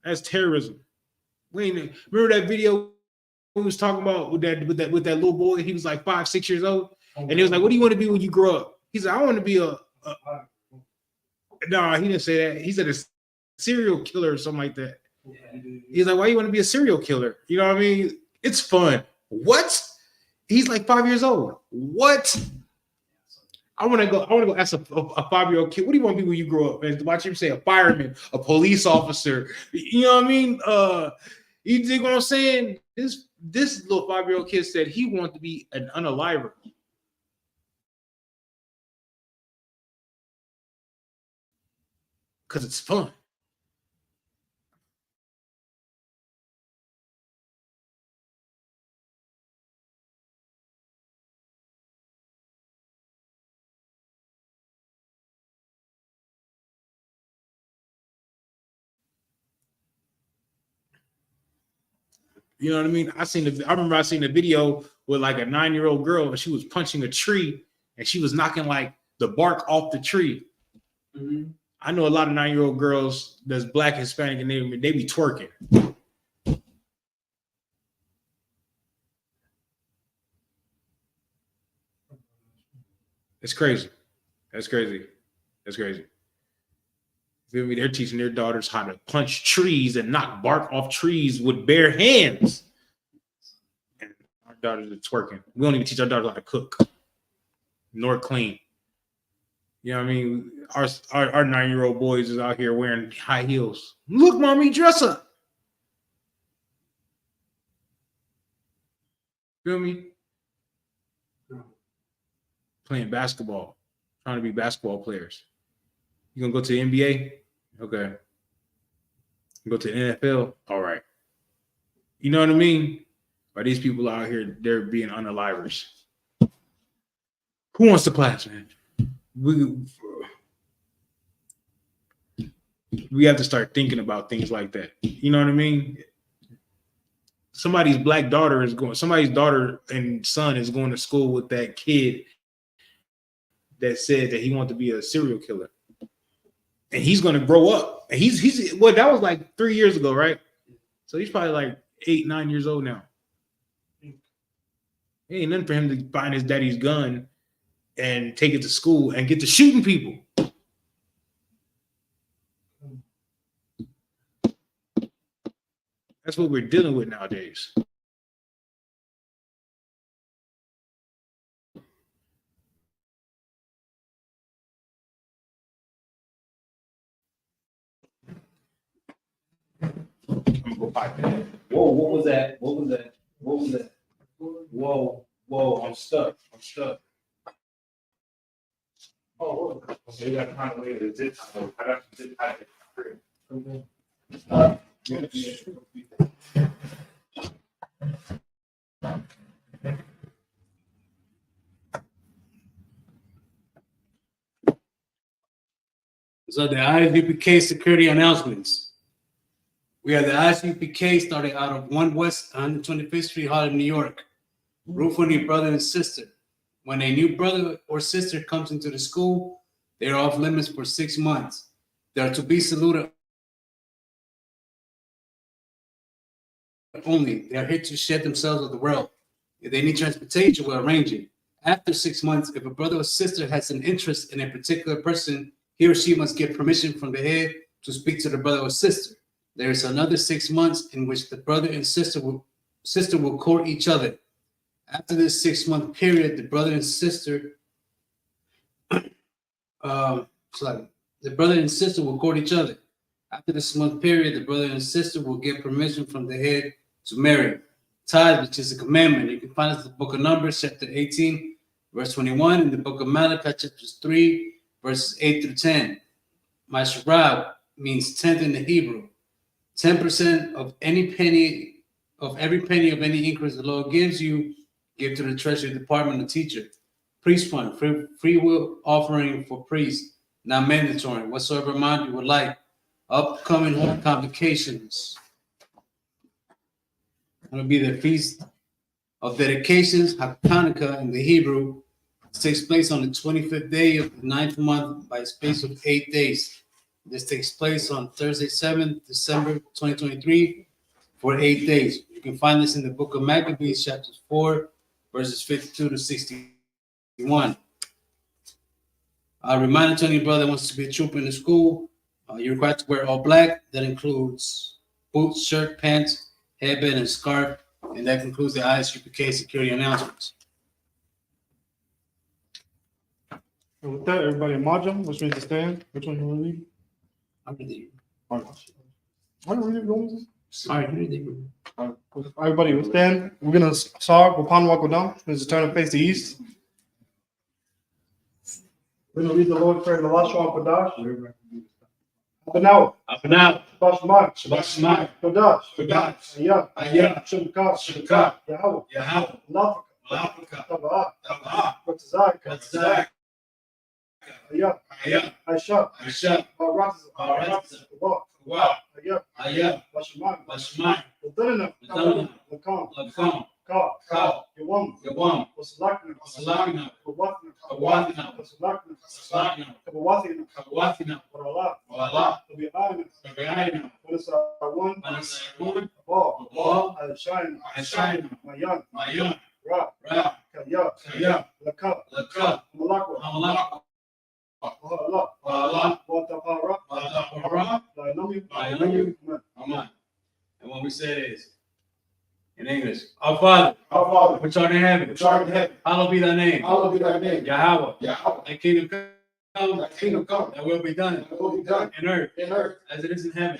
That's terrorism. Wait, remember that video we was talking about with that little boy? He was like 5-6 years old, and he was like, "What do you want to be when you grow up?" He said, "I want to be a." No, he didn't say that. He said a serial killer or something like that. He's like, "Why you want to be a serial killer?" You know what I mean? It's fun. What? He's like 5 years old. What? I want to go ask a 5-year-old kid, what do you want to be when you grow up? And watch him say a fireman, a police officer. You know what I mean? You dig what I'm saying? This little 5-year-old kid said he wanted to be an unaliver. Because it's fun. You know what I mean? I remember I seen a video with like a 9-year-old girl, and she was punching a tree, and she was knocking like the bark off the tree. Mm-hmm. I know a lot of 9-year-old girls that's Black, Hispanic, and they be twerking. It's crazy. That's crazy. That's crazy. Feel me? They're teaching their daughters how to punch trees and knock bark off trees with bare hands. And our daughters are twerking. We don't even teach our daughters how to cook nor clean. You know what I mean? Our 9-year-old boys is out here wearing high heels. Look, mommy, dress up. Feel me? Playing basketball, trying to be basketball players. You gonna go to the NBA? Okay. You go to the NFL? All right. You know what I mean? Are these people out here, they're being unalivers? Who wants the class, man? We have to start thinking about things like that. You know what I mean? Somebody's daughter and son is going to school with that kid that said that he wanted to be a serial killer. And he's going to grow up. And he's well, that was like 3 years ago, right? So he's probably like 8, 9 years old now. It ain't nothing for him to find his daddy's gun and take it to school and get to shooting people. That's what we're dealing with nowadays. Whoa, what was that? What was that? What was that? Whoa, I'm stuck. Oh, okay, you got to find a way to zip tie. I got to zip tie it. Okay. So the Isupk security announcements. We have the Isupk starting out of 1 West 125th Street, Harlem, New York. Root for your brother and sister. When a new brother or sister comes into the school, they are off limits for 6 months. They are to be saluted only. They are here to shed themselves of the world. If they need transportation, we'll arrange it. After 6 months, if a brother or sister has an interest in a particular person, he or she must get permission from the head to speak to the brother or sister. There is another 6 months in which the brother and sister will court each other. After this 6-month period, the brother and sister will court each other. After this month period, the brother and sister will get permission from the head to marry. Tithe, which is a commandment. You can find it in the book of Numbers, chapter 18, verse 21, in the book of Malachi, chapters 3, verses 8 through 10. Mashrab means tenth in the Hebrew. 10% of every penny of any increase the Lord gives you, give to the treasury department or teacher. Priest fund, free will offering for priests, not mandatory. Whatsoever amount you would like. Upcoming home convocations. It'll be the Feast of Dedications, Hanukkah in the Hebrew. It takes place on the 25th day of the 9th month by a space of 8 days. This takes place on Thursday, 7th December 2023 for 8 days. You can find this in the book of Maccabees, chapters 4, verses 52 to 61. A reminder to any brother that wants to be a trooper in the school, you're required to wear all black. That includes boots, shirt, pants, headband, and scarf. And that concludes the Isupk security announcements. And with that, everybody in Majam, which means to stand. Which one you want to read? I'm reading. All right. Why don't we read it? All right, reading. Everybody will stand. We're going to start. We'll pound walk down. Which means to turn and face the east. We're going to read the Lord's Prayer, the last one, Kodash. Up and out. Shabbat Shemai. Kodash. Ayah. Shemka. Yahweh. Lafaka. Taba'ah. Kotzai. Ayah. Aisha. Barat. Ayah. Bashemai. Ladana. Lakam. Ka. Yawam. Wasalakna. Kawatna. Wasalakna. Kawathina. Warala. Tabi'ayna. Wanasawan. Abal. Aishayna. Mayan. Ra. Kaya. Laka. Malakwa. Allah, Watapara, Watapara, Lainami, Lainami, Amen. And what we said is, in English, Our Father, which art in heaven, hallowed be thy name. Yahweh, thy kingdom come, thy will be done in earth as it is in heaven.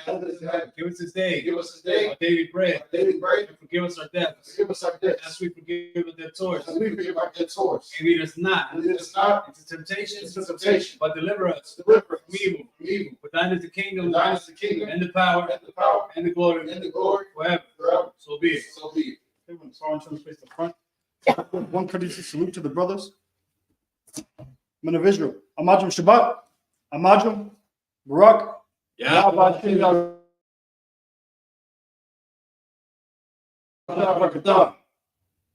Give us this day our daily bread, and forgive us our debts as we forgive the debtors. And lead us not into temptation, but deliver us from evil. For thine is the kingdom, and the power, and the glory forever. So be it. Okay, we're going to start to face the front. One courtesy salute to the brothers. Men of Israel. Amajum Shabbat. Amajum Barak. Yahweh Shem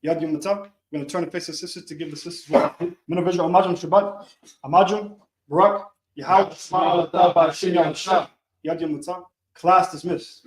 Yad Yom Matzah. We're going to turn and face the sisters to give the sisters one. Men of Israel. Amajum Shabbat. Amajum Barak. Yahweh Shem Yad Yom Matzah. Class dismissed.